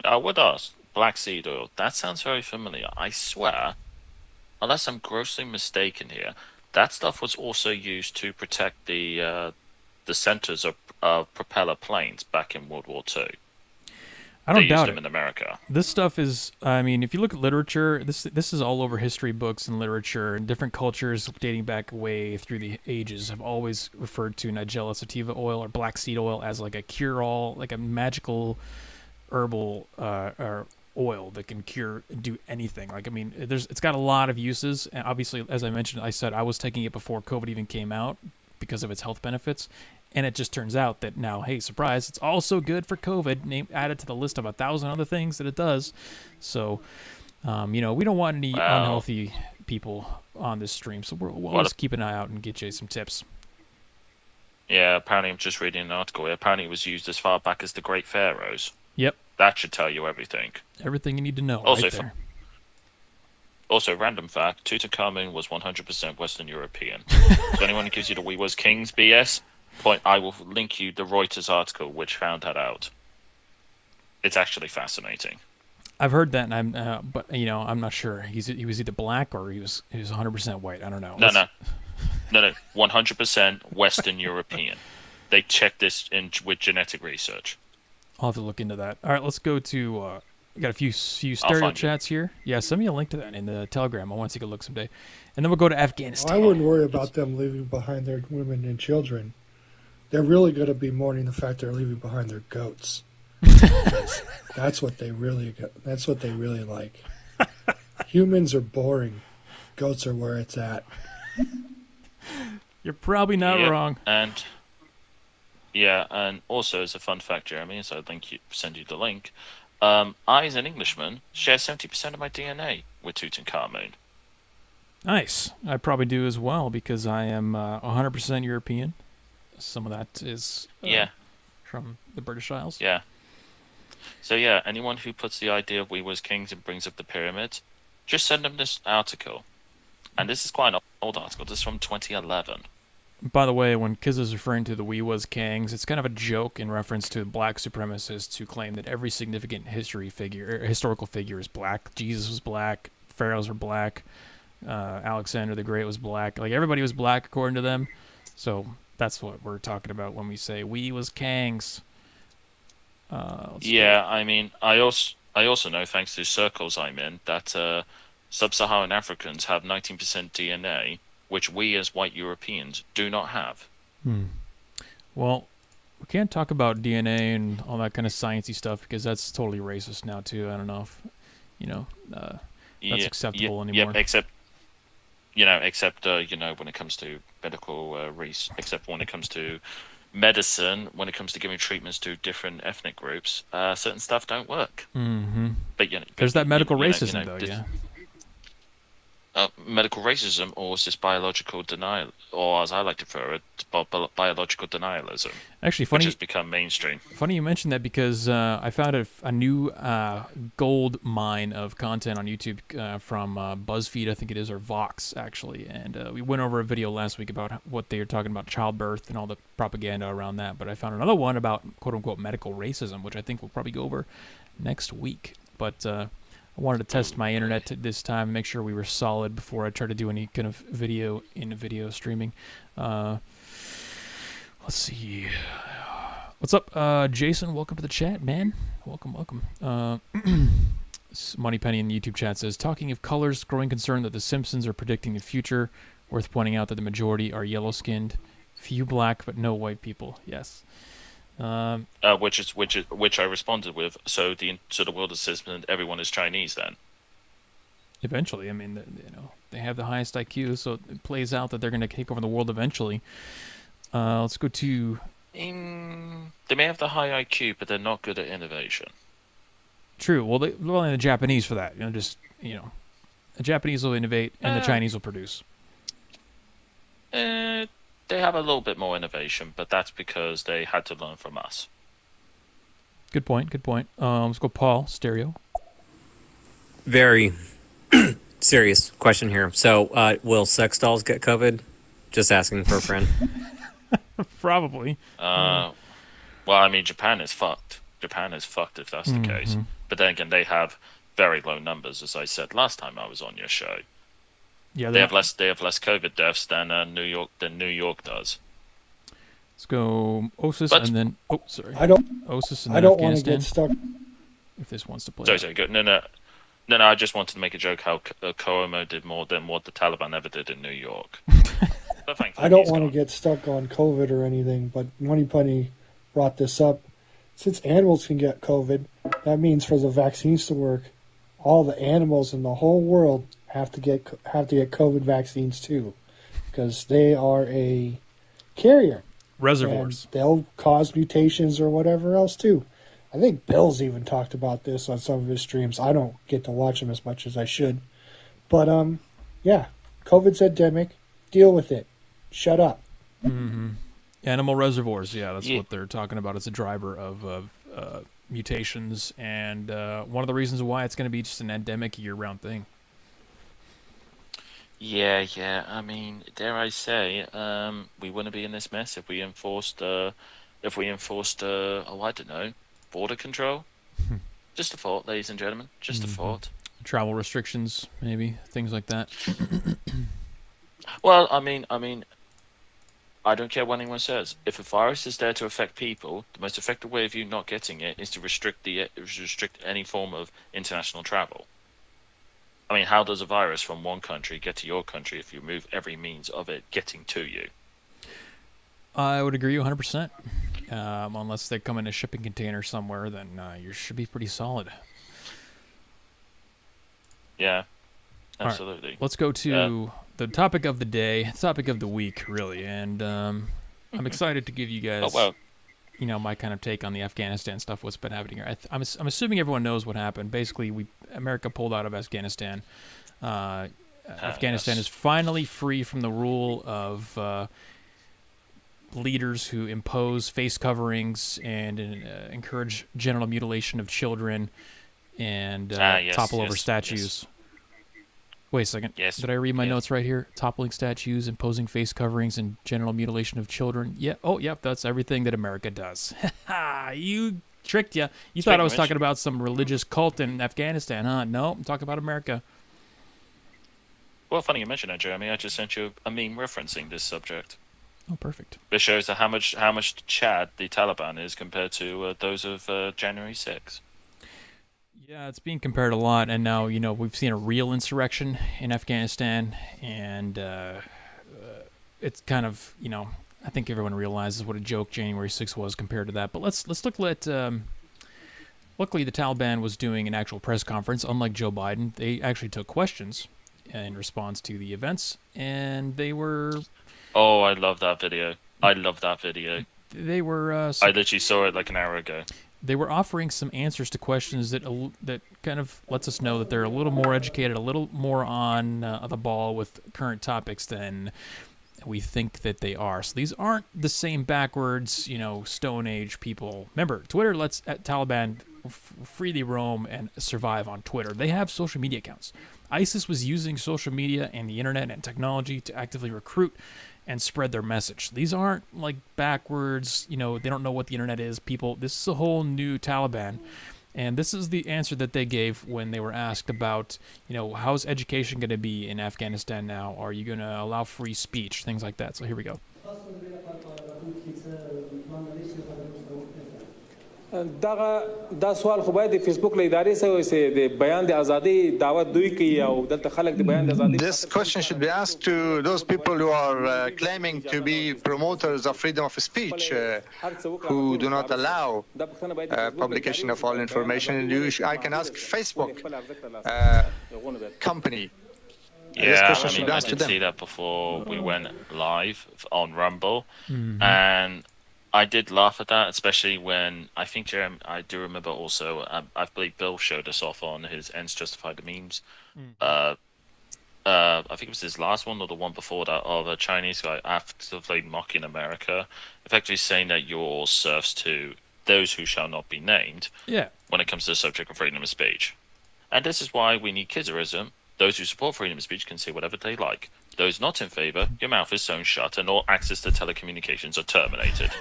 I would ask, black seed oil, that sounds very familiar. I swear, unless I'm grossly mistaken here, that stuff was also used to protect the centers of propeller planes back in World War II. I don't doubt doubt them it. In America. This stuff is, if you look at literature, this is all over history books and literature, and different cultures dating back way through the ages have always referred to Nigella sativa oil or black seed oil as like a cure-all, like a magical herbal or oil that can do anything. It's got a lot of uses, and obviously, as I mentioned, I was taking it before COVID even came out because of its health benefits. And it just turns out that now, hey, surprise, it's also good for COVID, added to the list of 1,000 other things that it does. So, we don't want any unhealthy people on this stream. So we'll always keep an eye out and get you some tips. Yeah, apparently I'm just reading an article. Apparently it was used as far back as the Great Pharaohs. Yep. That should tell you everything. Everything you need to know also, right there. Also, random fact, Tutankhamun was 100% Western European. So anyone who gives you the We Was Kings BS... I will link you the Reuters article which found that out. It's actually fascinating. I've heard that, and I'm not sure. He was either black or he was 100% white. I don't know. No, 100% Western European. They checked this with genetic research. I'll have to look into that. All right, let's go to. We got a few stereo chats here. Yeah, send me a link to that in the Telegram. I want to take a look someday, and then we'll go to Afghanistan. I wouldn't worry about them leaving behind their women and children. They're really going to be mourning the fact they're leaving behind their goats. That's what they really like. Humans are boring. Goats are where it's at. You're probably not wrong. And Yeah, and also as a fun fact, Jeremy, so send you the link. I, as an Englishman, share 70% of my DNA with Tutankhamun. Nice. I probably do as well because I am 100% European. Some of that is from the British Isles. Yeah. So yeah, anyone who puts the idea of we was kings and brings up the pyramids, just send them this article. And this is quite an old article. This is from 2011. By the way, when Kiz is referring to the we was kings, it's kind of a joke in reference to black supremacists who claim that every significant historical figure is black. Jesus was black. Pharaohs were black. Alexander the Great was black. Like, everybody was black according to them. So that's what we're talking about when we say we was kangs. I mean, I also know, thanks to circles I'm in, that sub-Saharan Africans have 19% DNA, which we as white Europeans do not have. Well, we can't talk about DNA and all that kind of sciencey stuff because that's totally racist now too. I don't know if that's acceptable anymore. Yeah, except when it comes to medical except when it comes to medicine, when it comes to giving treatments to different ethnic groups, certain stuff don't work. Mm-hmm. But there's that medical racism, though. Yeah. Medical racism, or is this biological denial, or as I like to refer it, biological denialism? Actually, funny, which has become mainstream. Funny you mentioned that because I found a new gold mine of content on YouTube from BuzzFeed, I think it is, or Vox, actually. And we went over a video last week about what they were talking about childbirth and all the propaganda around that. But I found another one about quote-unquote medical racism, which I think we'll probably go over next week. But I wanted to test my internet this time, make sure we were solid before I try to do any kind of video streaming. Let's see. What's up, Jason? Welcome to the chat, man. Welcome. Moneypenny in the YouTube chat says, talking of colors, growing concern that the Simpsons are predicting the future. Worth pointing out that the majority are yellow-skinned, few black, but no white people. Yes. Which I responded with. So the world is Simpsons, everyone is Chinese then. Eventually, I mean, they have the highest IQ, so it plays out that they're going to take over the world eventually. Let's go to. They may have the high IQ, but they're not good at innovation. True. Well, the Japanese for that. The Japanese will innovate and the Chinese will produce. They have a little bit more innovation, but that's because they had to learn from us. Good point. Let's go Paul, Stereo. Very serious question here. So, will sex dolls get COVID? Just asking for a friend. Probably. Well, I mean, Japan is fucked. Japan is fucked if that's the case. But then again, they have very low numbers, as I said last time I was on your show. Yeah, they have less COVID deaths than New York does. Let's go Osis and then sorry. Osis and then I don't Afghanistan. want to get stuck. If this wants to play. Sorry, go. No. I just wanted to make a joke how Cuomo did more than what the Taliban ever did in New York. I don't want to get stuck on COVID or anything, but Moneypenny brought this up. Since animals can get COVID, that means for the vaccines to work, all the animals in the whole world have to get COVID vaccines too, because they are a carrier. Reservoirs. And they'll cause mutations or whatever else too. I think Bill's even talked about this on some of his streams. I don't get to watch them as much as I should. But, yeah, COVID's endemic. Deal with it. Shut up. Mm-hmm. Animal reservoirs, yeah, that's what they're talking about. It's a driver of mutations, and one of the reasons why it's going to be just an endemic year-round thing. Yeah. I mean, dare I say, we wouldn't be in this mess if we enforced, I don't know, border control. Just a thought, ladies and gentlemen. Just a thought. Travel restrictions, maybe things like that. Well, I mean, I don't care what anyone says. If a virus is there to affect people, the most effective way of you not getting it is to restrict any form of international travel. I mean, how does a virus from one country get to your country if you remove every means of it getting to you? I would agree 100%. Unless they come in a shipping container somewhere, then you should be pretty solid. Yeah, absolutely. Right, let's go to the topic of the day, topic of the week, really. And I'm excited to give you guys my kind of take on the Afghanistan stuff, what's been happening here. I'm assuming everyone knows what happened. Basically, America pulled out of Afghanistan. Afghanistan is finally free from the rule of leaders who impose face coverings and encourage genital mutilation of children and topple over statues. Yes. Wait a second. Yes. Did I read my notes right here? Toppling statues, imposing face coverings, and genital mutilation of children. Yeah. Oh, yep. That's everything that America does. You tricked you. You thought I was talking about some religious cult in Afghanistan, huh? No, I'm talking about America. Well, funny you mention that, Jeremy. I just sent you a meme referencing this subject. Oh, perfect. This shows how much Chad the Taliban is compared to those of January 6th. Yeah, it's being compared a lot, and now, we've seen a real insurrection in Afghanistan, and it's kind of, I think everyone realizes what a joke January 6th was compared to that. But let's look at, luckily the Taliban was doing an actual press conference, unlike Joe Biden. They actually took questions in response to the events, and they were... Oh, I love that video. They were... I literally saw it like an hour ago. They were offering some answers to questions that kind of lets us know that they're a little more educated, a little more on the ball with current topics than we think that they are. So these aren't the same backwards, Stone Age people. Remember, Twitter lets Taliban freely roam and survive on Twitter. They have social media accounts. ISIS was using social media and the internet and technology to actively recruit and spread their message. These aren't like backwards, they don't know what the internet is, people. This is a whole new Taliban. And this is the answer that they gave when they were asked about, how's education going to be in Afghanistan now? Are you going to allow free speech? Things like that. So here we go. دا سوال خو باید د فیسبوک له ادارې سره وي د بیان د ازادۍ دعوت دوی کوي او دلته خلک د بیان د ازادۍ. This question should be asked to those people who are claiming to be promoters of freedom of speech, who do not allow publication of all information. I can ask Facebook company. Yeah, I did see that before we went live on Rumble, and I did laugh at that, especially when I think Jeremy, I do remember also, I believe Bill showed us off on his Ends Justify the Memes. I think it was his last one or the one before that, of a Chinese guy actively mocking America, effectively saying that you're all serfs to those who shall not be named when it comes to the subject of freedom of speech. And this is why we need Kizzerism. Those who support freedom of speech can say whatever they like. Those not in favor, your mouth is sewn shut and all access to telecommunications are terminated.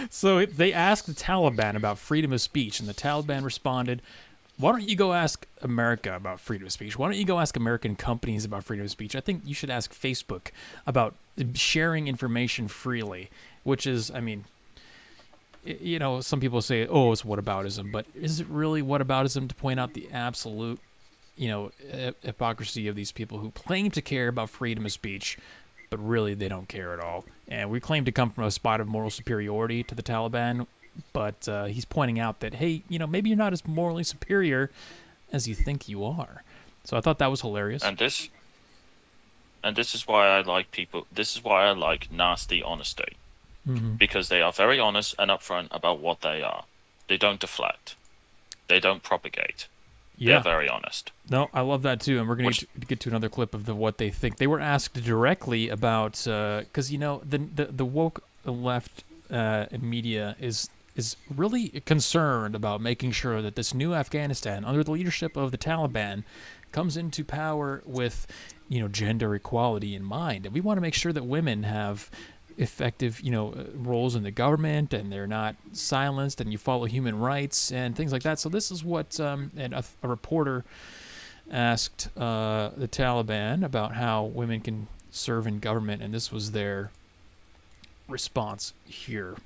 So they asked the Taliban about freedom of speech, and the Taliban responded, why don't you go ask America about freedom of speech? Why don't you go ask American companies about freedom of speech? I think you should ask Facebook about sharing information freely, which is, some people say, oh, it's whataboutism, but is it really whataboutism to point out the absolute hypocrisy of these people who claim to care about freedom of speech, but really they don't care at all. And we claim to come from a spot of moral superiority to the Taliban, but he's pointing out that, hey, maybe you're not as morally superior as you think you are. So I thought that was hilarious. And this is why I like people. This is why I like nasty honesty, because they are very honest and upfront about what they are. They don't deflect. They don't propagate. Yeah, they're very honest. No, I love that too, and we're going to get to another clip of what they think. They were asked directly about because the woke left media is really concerned about making sure that this new Afghanistan, under the leadership of the Taliban, comes into power with gender equality in mind, and we want to make sure that women have effective roles in the government, and they're not silenced, and you follow human rights and things like that. So this is what a reporter asked the Taliban about how women can serve in government, and this was their response here.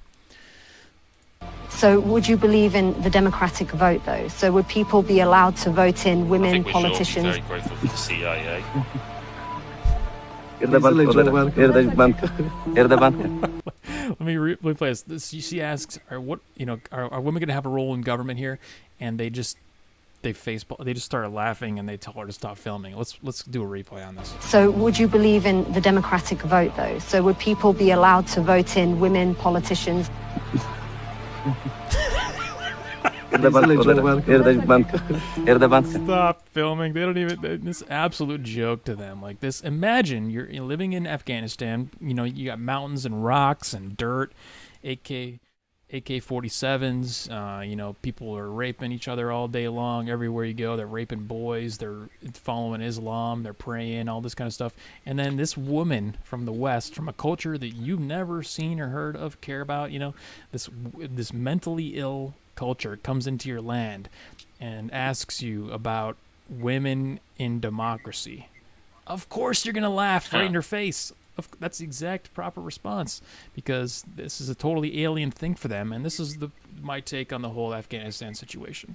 So would you believe in the democratic vote, though? So would people be allowed to vote in women politicians? I think we should all be very grateful for the CIA. Let me replay this. She asks, "Are women going to have a role in government here?" And they just started laughing, and they tell her to stop filming. Let's do a replay on this. So would you believe in the democratic vote, though? So would people be allowed to vote in women politicians? Stop filming. They don't even. This absolute joke to them. Like this. Imagine you're living in Afghanistan. You know, you got mountains and rocks and dirt, AK-47s. You know, people are raping each other all day long. Everywhere you go, they're raping boys. They're following Islam. They're praying. All this kind of stuff. And then this woman from the West, from a culture that you've never seen or heard of, care about. You know, this mentally ill culture comes into your land and asks you about women in democracy. Of course, you're gonna laugh right in her face. That's the exact proper response, because this is a totally alien thing for them, and this is my take on the whole Afghanistan situation.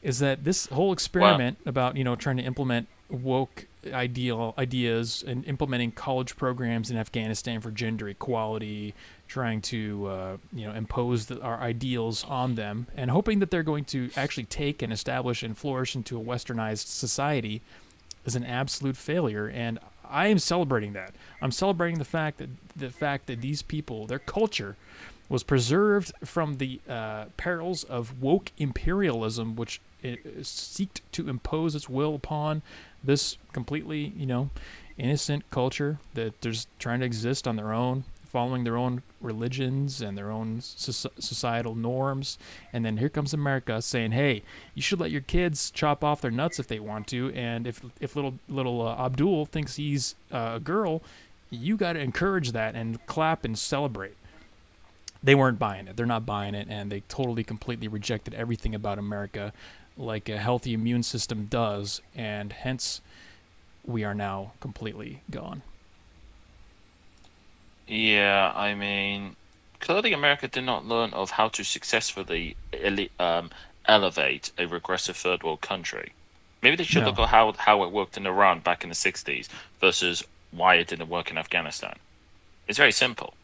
Is that this whole experiment about, you know, trying to implement woke ideas and implementing college programs in Afghanistan for gender equality, trying to you know, impose our ideals on them, and hoping that they're going to actually take and establish and flourish into a westernized society, is an absolute failure. And I am celebrating that. I'm celebrating the fact that these people, their culture, was preserved from the perils of woke imperialism, which seeked to impose its will upon this completely, you know, innocent culture that there's trying to exist on their own, following their own religions and their own societal norms. And then here comes America saying, hey, you should let your kids chop off their nuts if they want to, and if little Abdul thinks he's a girl, you got to encourage that and clap and celebrate. They weren't buying it. They're not buying it, and they totally, completely rejected everything about America, like a healthy immune system does, and hence we are now completely gone. Yeah, I mean, clearly America did not learn of how to successfully elevate a regressive third world country. Maybe they should look at how it worked in Iran back in the 60s versus why it didn't work in Afghanistan. It's very simple.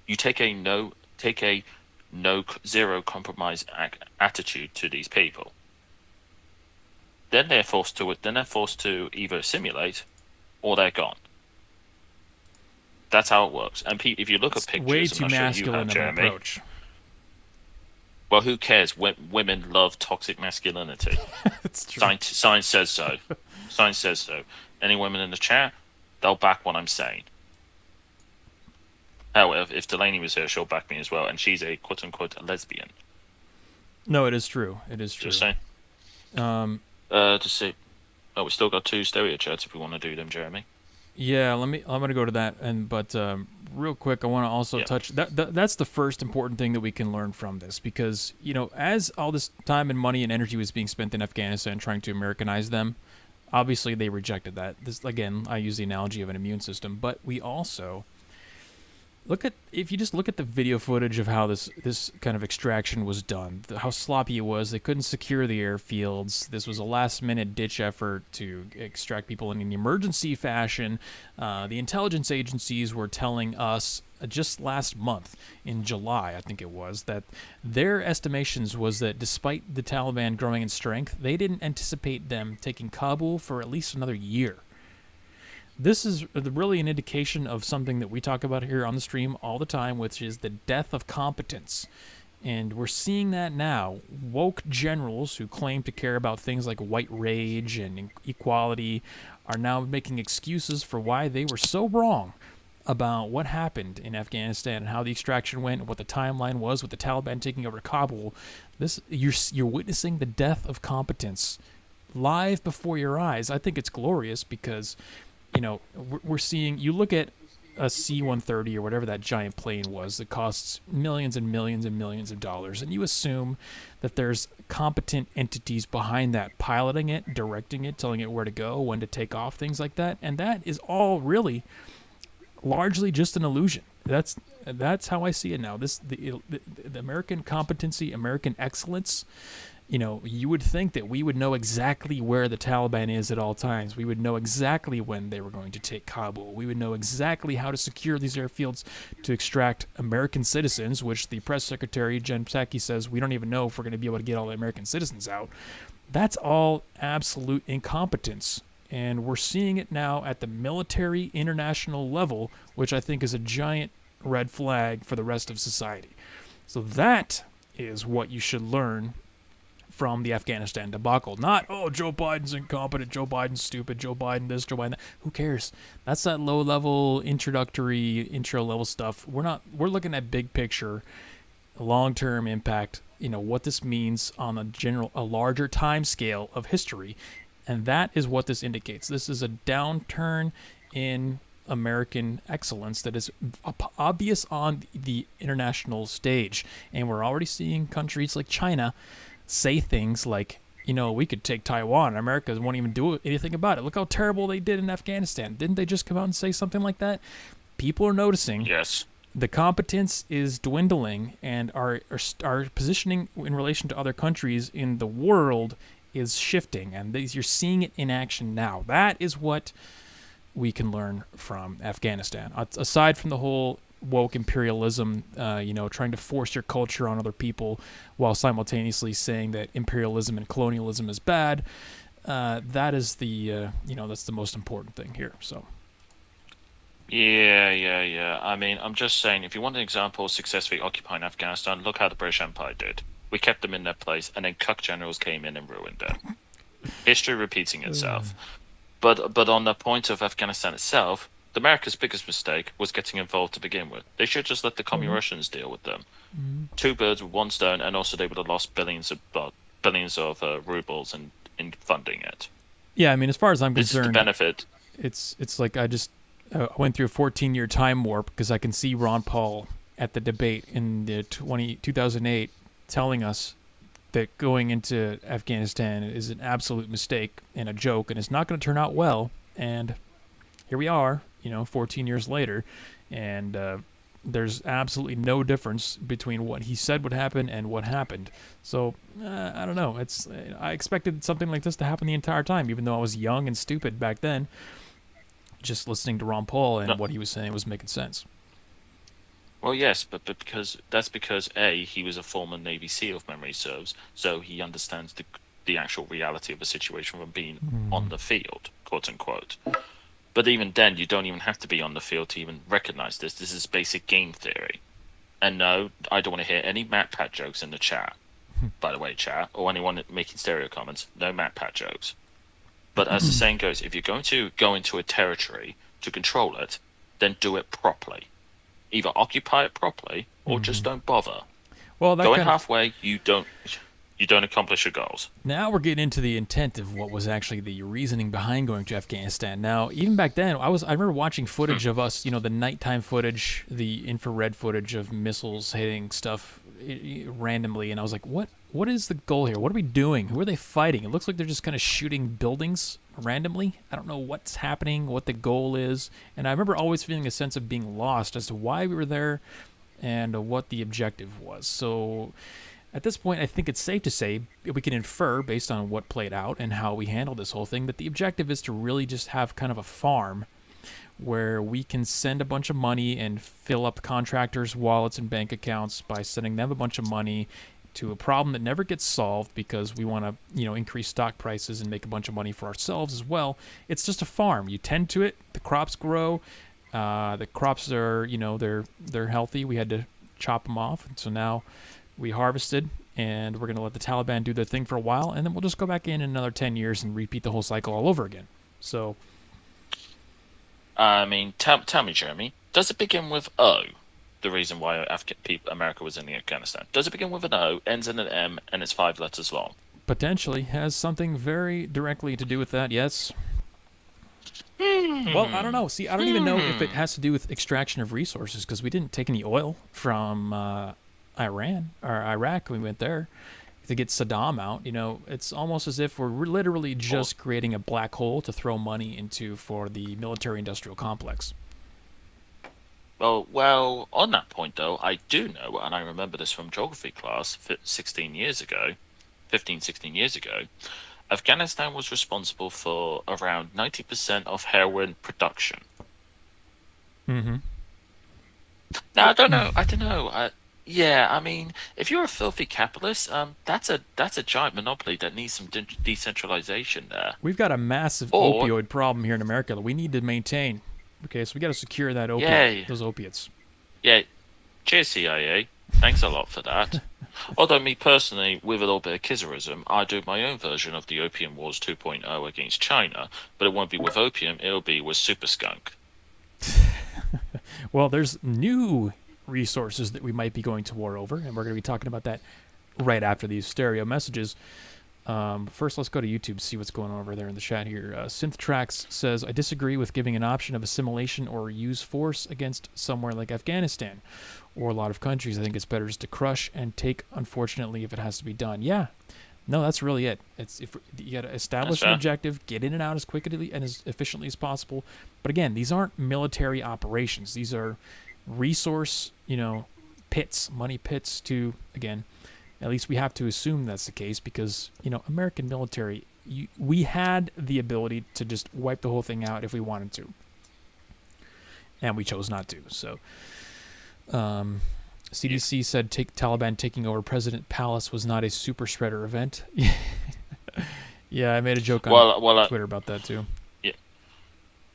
You take a zero compromise attitude to these people. Then they're forced to either assimilate or they're gone. That's how it works. And if you look at pictures, way too masculine of an approach. Well, who cares? Women love toxic masculinity. That's true. Science says so. Science says so. Any women in the chat, they'll back what I'm saying. However, if Delaney was here, she'll back me as well, and she's a quote-unquote lesbian. No, it is true. It is true. Just saying. To see. Oh, we still got 2 stereo chats if we want to do them, Jeremy. Yeah, I'm going to go to that, but real quick, I want to also touch that's the first important thing that we can learn from this, because, you know, as all this time and money and energy was being spent in Afghanistan trying to Americanize them, obviously they rejected that. This, again, I use the analogy of an immune system, but we also if you just look at the video footage of how this kind of extraction was done, how sloppy it was. They couldn't secure the airfields. This was a last-minute ditch effort to extract people in an emergency fashion. The intelligence agencies were telling us just last month, in July, I think it was, that their estimations was that despite the Taliban growing in strength, they didn't anticipate them taking Kabul for at least another year. This is really an indication of something that we talk about here on the stream all the time, which is the death of competence. And we're seeing that now. Woke generals who claim to care about things like white rage and equality are now making excuses for why they were so wrong about what happened in Afghanistan and how the extraction went and what the timeline was with the Taliban taking over Kabul. You're witnessing the death of competence live before your eyes. I think it's glorious because, you know, we're seeing, you look at a C-130 or whatever that giant plane was that costs millions and millions and millions of dollars, and you assume that there's competent entities behind that, piloting it, directing it, telling it where to go, when to take off, things like that. And that is all really largely just an illusion. That's how I see it now. The American competency, American excellence. You know, you would think that we would know exactly where the Taliban is at all times. We would know exactly when they were going to take Kabul. We would know exactly how to secure these airfields to extract American citizens, which the press secretary, Jen Psaki, says we don't even know if we're going to be able to get all the American citizens out. That's all absolute incompetence. And we're seeing it now at the military international level, which I think is a giant red flag for the rest of society. So that is what you should learn from the Afghanistan debacle. Not, oh, Joe Biden's incompetent, Joe Biden's stupid, Joe Biden this, Joe Biden that. Who cares? That's that low-level, intro-level stuff. We're looking at big picture, long-term impact, what this means on a larger time scale of history. And that is what this indicates. This is a downturn in American excellence that is obvious on the international stage. And we're already seeing countries like China say things like, we could take Taiwan. America won't even do anything about it. Look how terrible they did in Afghanistan. Didn't they just come out and say something like that? People are noticing. Yes. The competence is dwindling, and our positioning in relation to other countries in the world is shifting, and you're seeing it in action now. That is what we can learn from Afghanistan. Aside from the whole woke imperialism, trying to force your culture on other people while simultaneously saying that imperialism and colonialism is bad, that is that's the most important thing here. So. Yeah. I mean, I'm just saying, if you want an example of successfully occupying Afghanistan, look how the British Empire did. We kept them in their place, and then cuck generals came in and ruined it. History repeating itself. But on the point of Afghanistan itself, America's biggest mistake was getting involved to begin with. They should just let the commie Russians deal with them. Two birds with one stone, and also they would have lost billions of rubles in funding it. Yeah, I mean, as far as I'm concerned, this is the benefit. It's like I went through a 14-year time warp because I can see Ron Paul at the debate in the 2008 telling us that going into Afghanistan is an absolute mistake and a joke, and it's not going to turn out well. And here we are, 14 years later, and there's absolutely no difference between what he said would happen and what happened. So I don't know. I expected something like this to happen the entire time, even though I was young and stupid back then. Just listening to Ron Paul and what he was saying was making sense. Well, yes, but because A, he was a former Navy SEAL, if memory serves, so he understands the actual reality of the situation from being on the field, quote unquote. But even then, you don't even have to be on the field to even recognize this. This is basic game theory. And no, I don't want to hear any Matt Pat jokes in the chat. By the way, chat, or anyone making stereo comments, no Matt Pat jokes. But as the saying goes, if you're going to go into a territory to control it, then do it properly. Either occupy it properly, or just don't bother. Well, going halfway, you don't accomplish your goals. Now we're getting into the intent of what was actually the reasoning behind going to Afghanistan. Now, even back then, I remember watching footage of us, the nighttime footage, the infrared footage of missiles hitting stuff randomly, and I was like, what is the goal here? What are we doing? Who are they fighting? It looks like they're just kind of shooting buildings randomly. I don't know what's happening, what the goal is, and I remember always feeling a sense of being lost as to why we were there and what the objective was. So at this point, I think it's safe to say we can infer, based on what played out and how we handled this whole thing, that the objective is to really just have kind of a farm where we can send a bunch of money and fill up contractors' wallets and bank accounts by sending them a bunch of money to a problem that never gets solved because we want to, increase stock prices and make a bunch of money for ourselves as well. It's just a farm. You tend to it. The crops grow. The crops are, they're healthy. We had to chop them off. And so now we harvested, and we're going to let the Taliban do their thing for a while, and then we'll just go back in another 10 years and repeat the whole cycle all over again. So, I mean, tell me, Jeremy, does it begin with O? The reason why America was in Afghanistan. Does it begin with an O, ends in an M, and it's 5 letters long? Potentially has something very directly to do with that, yes. Well, I don't know. See, I don't even know if it has to do with extraction of resources, because we didn't take any oil from Iran or Iraq when we went there to get Saddam out. It's almost as if we're literally just creating a black hole to throw money into for the military-industrial complex. Well, on that point, though, I do know, and I remember this from geography class 15, 16 years ago, Afghanistan was responsible for around 90% of heroin production. Mm-hmm. Now, I don't know. Yeah, I mean, if you're a filthy capitalist, that's a giant monopoly that needs some decentralization there. We've got a massive opioid problem here in America that we need to maintain. Okay, so we got to secure that those opiates. Yeah. Cheers, CIA. Thanks a lot for that. Although me personally, with a little bit of Kizarism, I do my own version of the Opium Wars 2.0 against China, but it won't be with opium, it'll be with super skunk. Well, there's new resources that we might be going to war over, and we're going to be talking about that right after these stereo messages. First, let's go to YouTube, see what's going on over there in the chat here. Synthtrax says, I disagree with giving an option of assimilation or use force against somewhere like Afghanistan or a lot of countries. I think it's better just to crush and take, unfortunately, if it has to be done. Yeah. No, that's really it. It's if you got to establish an objective, get in and out as quickly and as efficiently as possible. But again, these aren't military operations. These are resource, pits, money pits to, again, at least we have to assume that's the case because, American military, we had the ability to just wipe the whole thing out if we wanted to. And we chose not to. So, CDC said Taliban taking over President Palace was not a super spreader event. Yeah, I made a joke on Twitter about that too.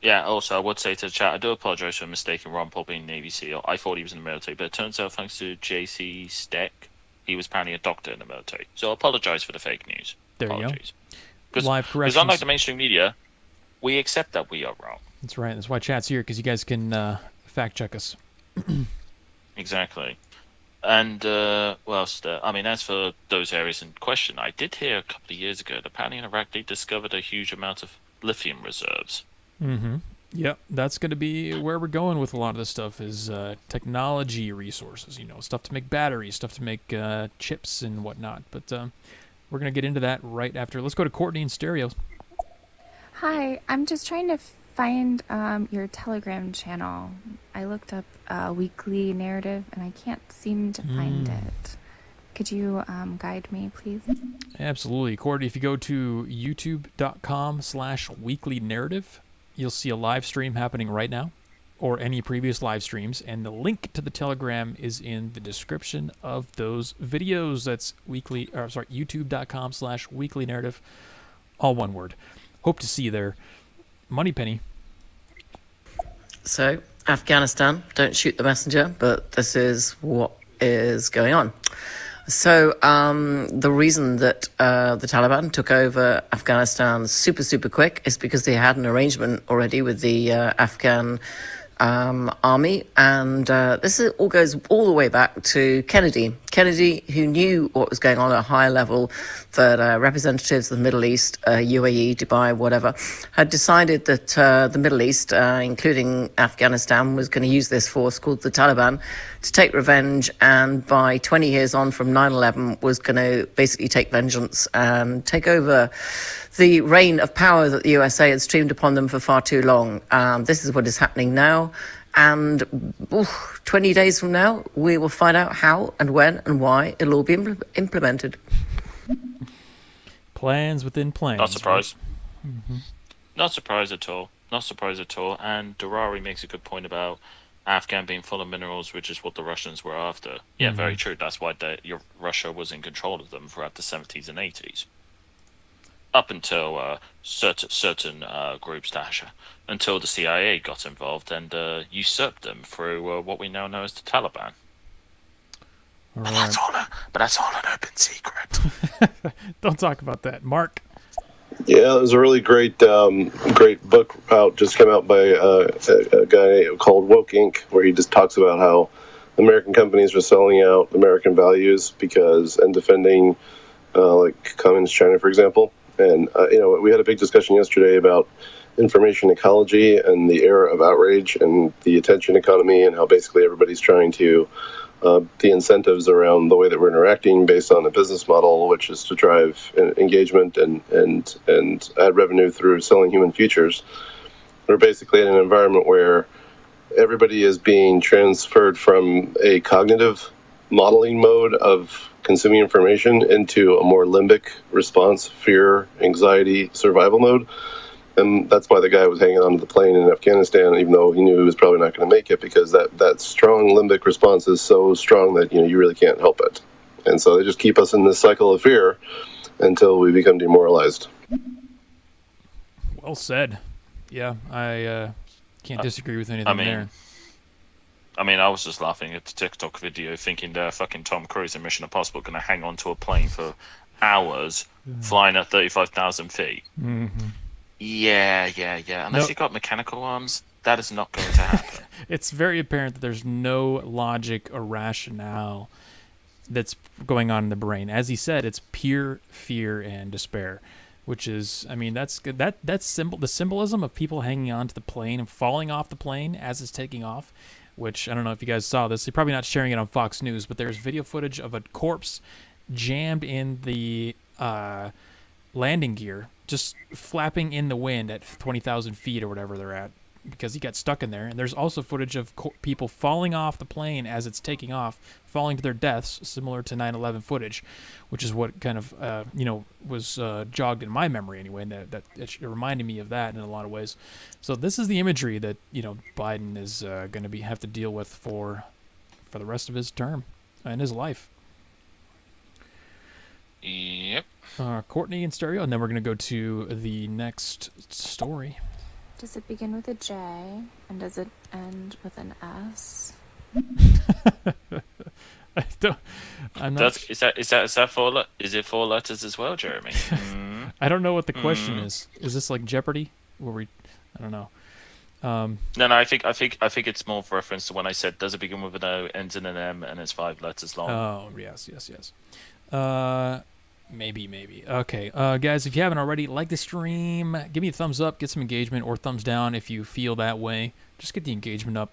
Yeah, also, I would say to the chat, I do apologize for mistaking Ron Paul being Navy SEAL. I thought he was in the military, but it turns out, thanks to JC Steck, he was apparently a doctor in the military. So I apologize for the fake news. There Apologies. you go. Live corrections. Because unlike the mainstream media, we accept that we are wrong. That's right. That's why chat's here, because you guys can fact check us. Exactly. And, as for those areas in question, I did hear a couple of years ago that apparently in Iraq they discovered a huge amount of lithium reserves. Mm-hmm. Yep, that's going to be where we're going with a lot of this stuff is technology resources, stuff to make batteries, stuff to make chips and whatnot. But we're going to get into that right after. Let's go to Courtney in stereo. Hi, I'm just trying to find your Telegram channel. I looked up Weekly Narrative, and I can't seem to find it. Could you guide me, please? Absolutely. Courtney, if you go to youtube.com/weeklynarrative, you'll see a live stream happening right now, or any previous live streams, and the link to the Telegram is in the description of those videos. That's youtube.com/weeklynarrative, all one word. Hope to see you there. Moneypenny. So, Afghanistan, don't shoot the messenger, but this is what is going on. So the reason that the Taliban took over Afghanistan super quick is because they had an arrangement already with the Afghan army. And this all goes all the way back to Kennedy. Kennedy, who knew what was going on at a higher level, that representatives of the Middle East, UAE, Dubai, whatever, had decided that the Middle East, including Afghanistan, was going to use this force called the Taliban to take revenge, and by 20 years on from 9/11 was going to basically take vengeance and take over the reign of power that the USA had streamed upon them for far too long. This is what is happening now. And 20 days from now, we will find out how and when and why it'll all be implemented. Plans within plans. Not surprised. Right? Mm-hmm. Not surprised at all. Not surprised at all. And Durari makes a good point about Afghan being full of minerals, which is what the Russians were after. Yeah, very true. That's why Russia was in control of them throughout the 70s and 80s. Up until certain groups, until the CIA got involved and usurped them through what we now know as the Taliban. All but, right. that's all an open secret. Don't talk about that. Mark? Yeah, there's a really great book just came out by a guy called Woke Inc., where he just talks about how American companies are selling out American values and defending like communist China, for example. And, we had a big discussion yesterday about information ecology and the era of outrage and the attention economy and how basically everybody's trying to the incentives around the way that we're interacting based on a business model, which is to drive engagement and add revenue through selling human futures. We're basically in an environment where everybody is being transferred from a cognitive modeling mode of consuming information into a more limbic response, fear, anxiety, survival mode. And that's why the guy was hanging onto the plane in Afghanistan, even though he knew he was probably not going to make it, because that strong limbic response is so strong that you really can't help it. And so they just keep us in this cycle of fear until we become demoralized. Well said. Yeah, I can't disagree with anything there. I mean, I was just laughing at the TikTok video, thinking that fucking Tom Cruise in Mission Impossible going to hang on to a plane for hours, flying at 35,000 feet. Mm-hmm. Yeah. Unless you've got mechanical arms, that is not going to happen. It's very apparent that there's no logic or rationale that's going on in the brain. As he said, it's pure fear and despair, which is, I mean, that's good. That's simple. The symbolism of people hanging on to the plane and falling off the plane as it's taking off, which I don't know if you guys saw this. You're probably not sharing it on Fox News, but there's video footage of a corpse jammed in the landing gear, just flapping in the wind at 20,000 feet or whatever they're at, because he got stuck in there. And there's also footage of people falling off the plane as it's taking off, falling to their deaths, similar to 9/11 footage, which is what kind of was jogged in my memory anyway. And that it reminded me of that in a lot of ways. So this is the imagery that Biden is going to have to deal with for the rest of his term and his life. Yep. Courtney and Stereo, and then we're going to go to the next story. Does it begin with a J, and does it end with an S? I'm not. Is that four? Is it 4 letters as well, Jeremy? I don't know what the question is. Is this like Jeopardy? I don't know. No. I think it's more of a reference to when I said, "Does it begin with an O, ends in an M, and it's 5 letters long?" Oh yes. Maybe. Okay, guys, if you haven't already, like the stream, give me a thumbs up, get some engagement, or thumbs down if you feel that way. Just get the engagement up,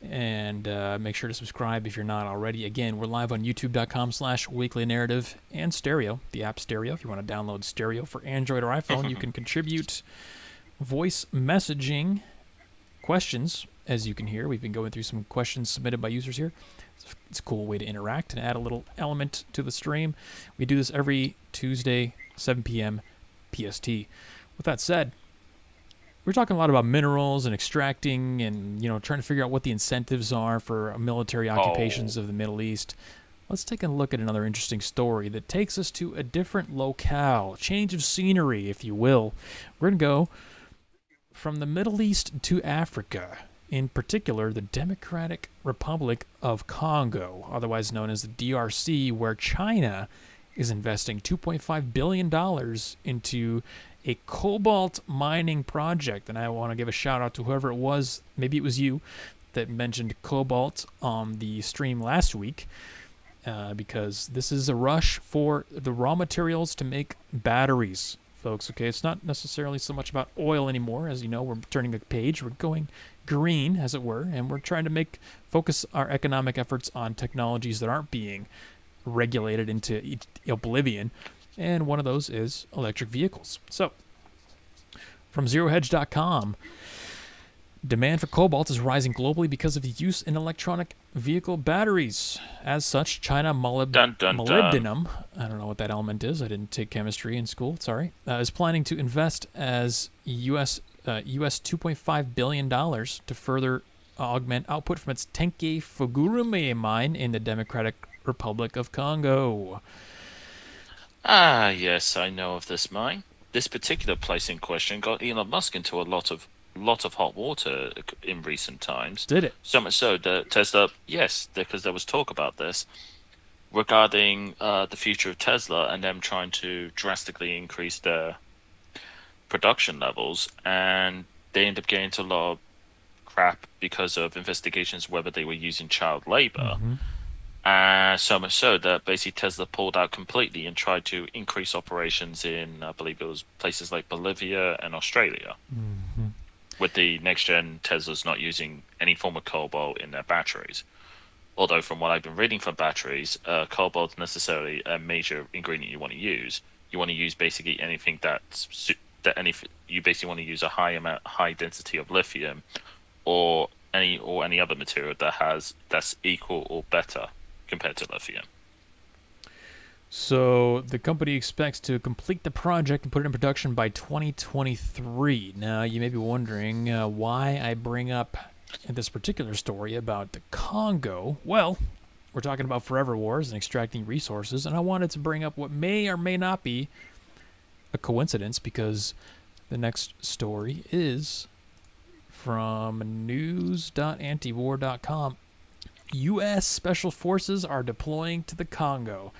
and make sure to subscribe if you're not already. Again, we're live on youtube.com/weekly narrative and Stereo, the app Stereo. If you want to download Stereo for Android or iPhone, you can contribute voice messaging questions. As you can hear, we've been going through some questions submitted by users here. It's a cool way to interact and add a little element to the stream. We do this every Tuesday, 7 p.m. PST. With that said, we're talking a lot about minerals and extracting and, trying to figure out what the incentives are for military occupations of the Middle East. Let's take a look at another interesting story that takes us to a different locale, change of scenery, if you will. We're going to go from the Middle East to Africa. In particular, the Democratic Republic of Congo, otherwise known as the DRC, where China is investing $2.5 billion into a cobalt mining project. And I want to give a shout out to whoever it was, maybe it was you, that mentioned cobalt on the stream last week, because this is a rush for the raw materials to make batteries, folks. Okay, it's not necessarily so much about oil anymore. As you know, we're turning a page. We're going green, as it were, and we're trying to focus our economic efforts on technologies that aren't being regulated into oblivion, and one of those is electric vehicles. So, from ZeroHedge.com, demand for cobalt is rising globally because of the use in electronic vehicle batteries. As such, China molybdenum, I don't know what that element is, I didn't take chemistry in school, sorry, is planning to invest as US $2.5 billion to further augment output from its Tenke Fugurume mine in the Democratic Republic of Congo. Ah, yes, I know of this mine. This particular place in question got Elon Musk into a lot of hot water in recent times. Did it? So much so that Tesla, yes, because there was talk about this regarding the future of Tesla and them trying to drastically increase their production levels, and they end up getting into a lot of crap because of investigations whether they were using child labor. So much so that basically Tesla pulled out completely and tried to increase operations in, I believe it was places like Bolivia and Australia. With the next gen Teslas not using any form of cobalt in their batteries. Although from what I've been reading for batteries, cobalt is necessarily a major ingredient you want to use. You want to use basically anything you basically want to use a high density of lithium, or any other material that's equal or better compared to lithium. So the company expects to complete the project and put it in production by 2023. Now you may be wondering why I bring up this particular story about the Congo. Well, we're talking about forever wars and extracting resources, and I wanted to bring up what may or may not be a coincidence, because the next story is from news.antiwar.com. U.S. Special Forces are deploying to the Congo.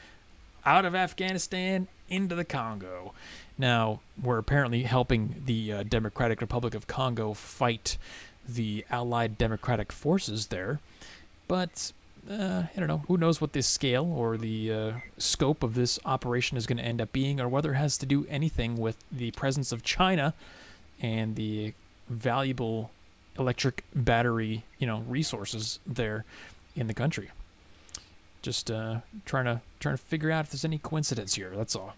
Out of Afghanistan, into the Congo. Now, we're apparently helping the Democratic Republic of Congo fight the Allied Democratic Forces there. But, I don't know, who knows what this scale or the scope of this operation is going to end up being, or whether it has to do anything with the presence of China and the valuable electric battery, resources there in the country. Just trying to figure out if there's any coincidence here. That's all.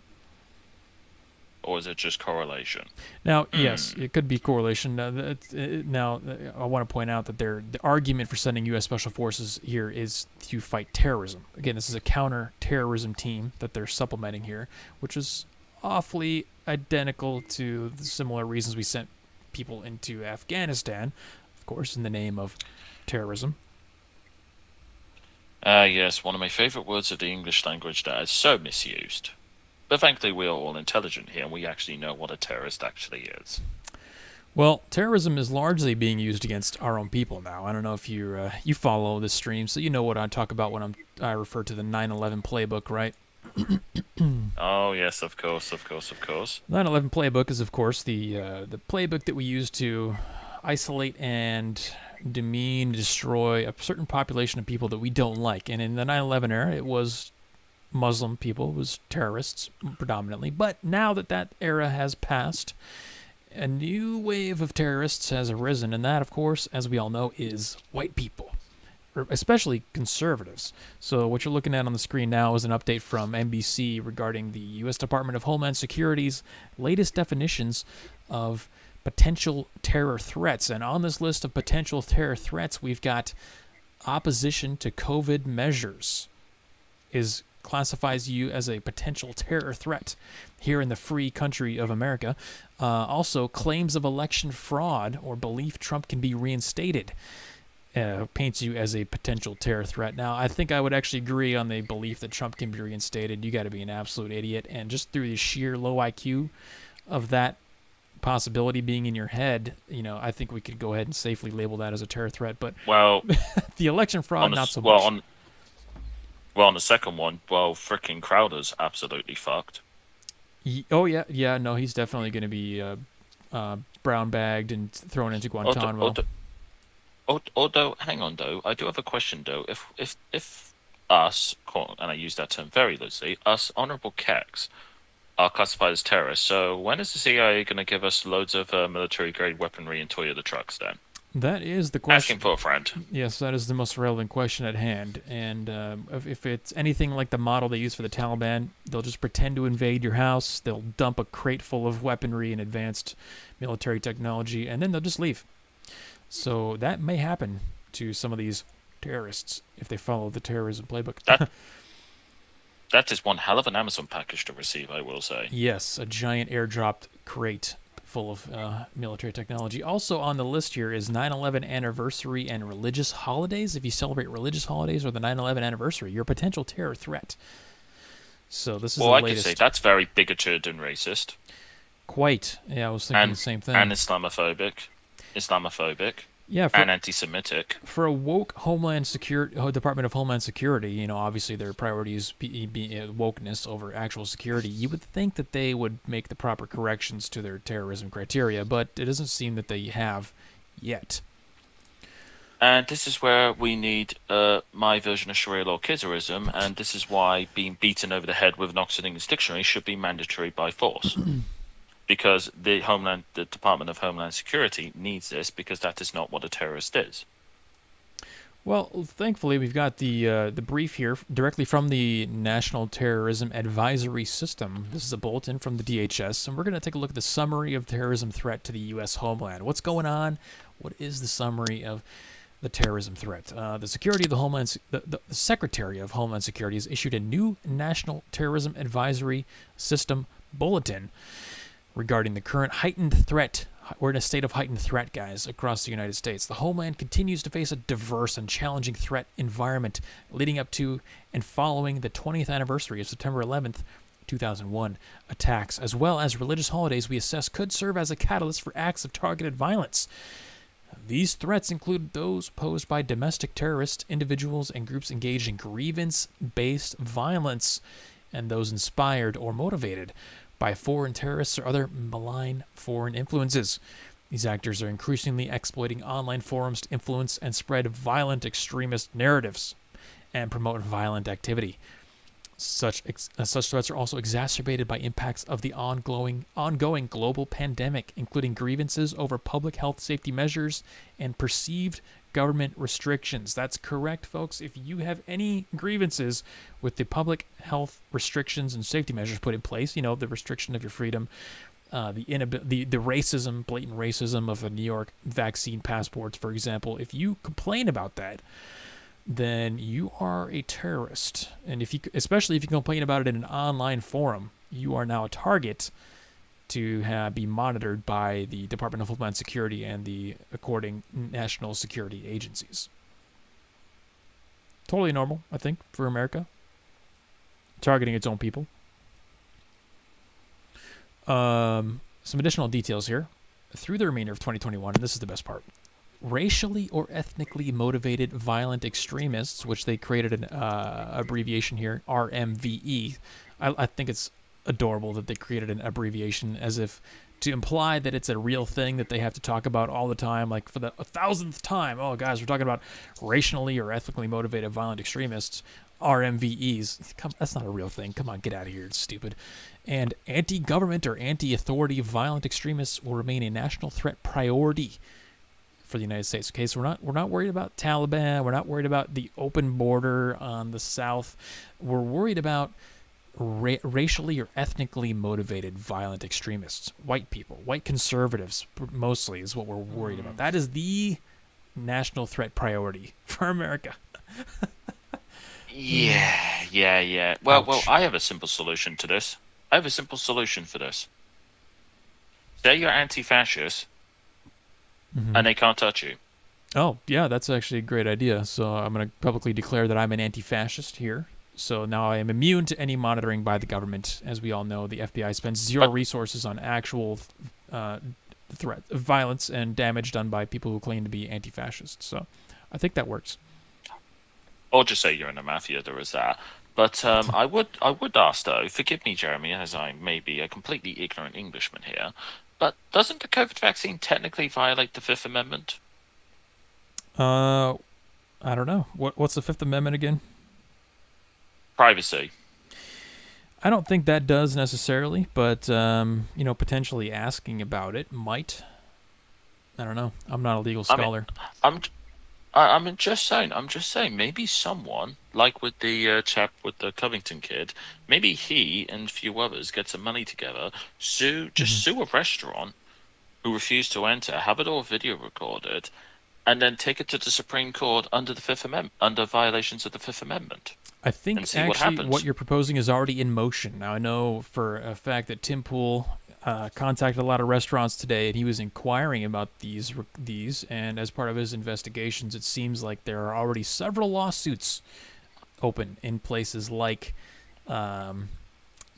Or is it just correlation? Now, yes, it could be correlation. Now, I want to point out that the argument for sending U.S. Special Forces here is to fight terrorism. Again, this is a counter-terrorism team that they're supplementing here, which is awfully identical to the similar reasons we sent people into Afghanistan, of course, in the name of terrorism. Yes, one of my favorite words of the English language that is so misused. But thankfully, we are all intelligent here, and we actually know what a terrorist actually is. Well, terrorism is largely being used against our own people now. I don't know if you follow this stream, so you know what I talk about when I refer to the 9/11 playbook, right? Oh, yes, of course, of course, of course. 9/11 playbook is, of course, the playbook that we use to isolate and demean, destroy a certain population of people that we don't like. And in the 9/11 era, it was Muslim people, it was terrorists predominantly. But now that era has passed, a new wave of terrorists has arisen, and that, of course, as we all know, is white people, or especially conservatives. So what you're looking at on the screen now is an update from NBC regarding the U.S. Department of Homeland Security's latest definitions of potential terror threats. And on this list of potential terror threats, we've got opposition to COVID measures classifies you as a potential terror threat here in the free country of America. Also, claims of election fraud or belief Trump can be reinstated paints you as a potential terror threat. Now, I think I would actually agree on the belief that Trump can be reinstated. You got to be an absolute idiot. And just through the sheer low IQ of that possibility being in your head, I think we could go ahead and safely label that as a terror threat. But the election fraud, not so much. On the second one, frickin' Crowder's absolutely fucked. Oh, yeah, no, he's definitely going to be brown bagged and thrown into Guantanamo. Although, hang on, though, I do have a question, though. If us, and I use that term very loosely, us honorable keks are classified as terrorists, so when is the CIA going to give us loads of military-grade weaponry and Toyota trucks, then? That is the question. Asking for a friend. Yes, that is the most relevant question at hand. And if it's anything like the model they use for the Taliban, they'll just pretend to invade your house, they'll dump a crate full of weaponry and advanced military technology, and then they'll just leave. So that may happen to some of these terrorists if they follow the terrorism playbook. That is one hell of an Amazon package to receive, I will say. Yes, a giant airdropped crate full of military technology. Also on the list here is 9/11 anniversary and religious holidays. If you celebrate religious holidays or the 9/11 anniversary, you're a potential terror threat. So this is the latest. Well, I could say that's very bigoted and racist. Quite. Yeah, I was thinking the same thing. And Islamophobic. Yeah, and anti-Semitic. For a woke Department of Homeland Security, obviously their priorities be wokeness over actual security. You would think that they would make the proper corrections to their terrorism criteria, but it doesn't seem that they have yet. And this is where we need my version of Sharia law Kizarism, and this is why being beaten over the head with an Oxford English Dictionary should be mandatory by force. Because the Department of Homeland Security needs this, because that is not what a terrorist is. Well, thankfully, we've got the brief here directly from the National Terrorism Advisory System. This is a bulletin from the DHS, and we're going to take a look at the summary of terrorism threat to the U.S. homeland. What's going on? What is the summary of the terrorism threat? The Secretary of Homeland Security has issued a new National Terrorism Advisory System bulletin regarding the current heightened threat. We're in a state of heightened threat, guys, across the United States. The homeland continues to face a diverse and challenging threat environment leading up to and following the 20th anniversary of September 11th, 2001 attacks, as well as religious holidays we assess could serve as a catalyst for acts of targeted violence. These threats include those posed by domestic terrorists, individuals, and groups engaged in grievance-based violence, and those inspired or motivated by foreign terrorists or other malign foreign influences. These actors are increasingly exploiting online forums to influence and spread violent extremist narratives and promote violent activity. Such threats are also exacerbated by impacts of the ongoing global pandemic, including grievances over public health safety measures and perceived government restrictions. That's correct, folks. If you have any grievances with the public health restrictions and safety measures put in place, the restriction of your freedom, the racism, blatant racism of the New York vaccine passports, for example, if you complain about that, then you are a terrorist. And especially if you complain about it in an online forum, you are now a target to be monitored by the Department of Homeland Security and the according national security agencies. Totally normal, I think, for America. Targeting its own people. Some additional details here. Through the remainder of 2021, and this is the best part, racially or ethnically motivated violent extremists, which they created an abbreviation here, RMVE. I think it's adorable that they created an abbreviation as if to imply that it's a real thing that they have to talk about all the time, like for the 1,000th time. Oh, guys, we're talking about racially or ethnically motivated violent extremists, RMVEs. That's not a real thing. Come on, get out of here. It's stupid. And anti-government or anti-authority violent extremists will remain a national threat priority for the United States. Okay, so we're not worried about Taliban. We're not worried about the open border on the south. We're worried about racially or ethnically motivated violent extremists. White people, white conservatives mostly is what we're worried about. That is the national threat priority for America. Yeah. Well, I have a simple solution to this. I have a simple solution for this. Say you're anti-fascist, and they can't touch you. Oh, yeah, that's actually a great idea. So I'm going to publicly declare that I'm an anti-fascist here. So now I am immune to any monitoring by the government. As we all know, the FBI spends zero resources on actual threat, violence, and damage done by people who claim to be anti-fascists. So I think that works. Or just say you're in the mafia, there is that. But I would ask, though, forgive me, Jeremy, as I may be a completely ignorant Englishman here, but doesn't the COVID vaccine technically violate the Fifth Amendment? I don't know. What's the Fifth Amendment again? Privacy. I don't think that does necessarily, but potentially asking about it might. I don't know. I'm not a legal scholar. I'm just saying. Maybe someone, like with the chap with the Covington kid, maybe he and a few others get some money together, sue a restaurant who refused to enter, have it all video recorded, and then take it to the Supreme Court under the Fifth Amendment, under violations of the Fifth Amendment. I think actually what you're proposing is already in motion. Now, I know for a fact that Tim Pool contacted a lot of restaurants today, and he was inquiring about these, and as part of his investigations, it seems like there are already several lawsuits open in places like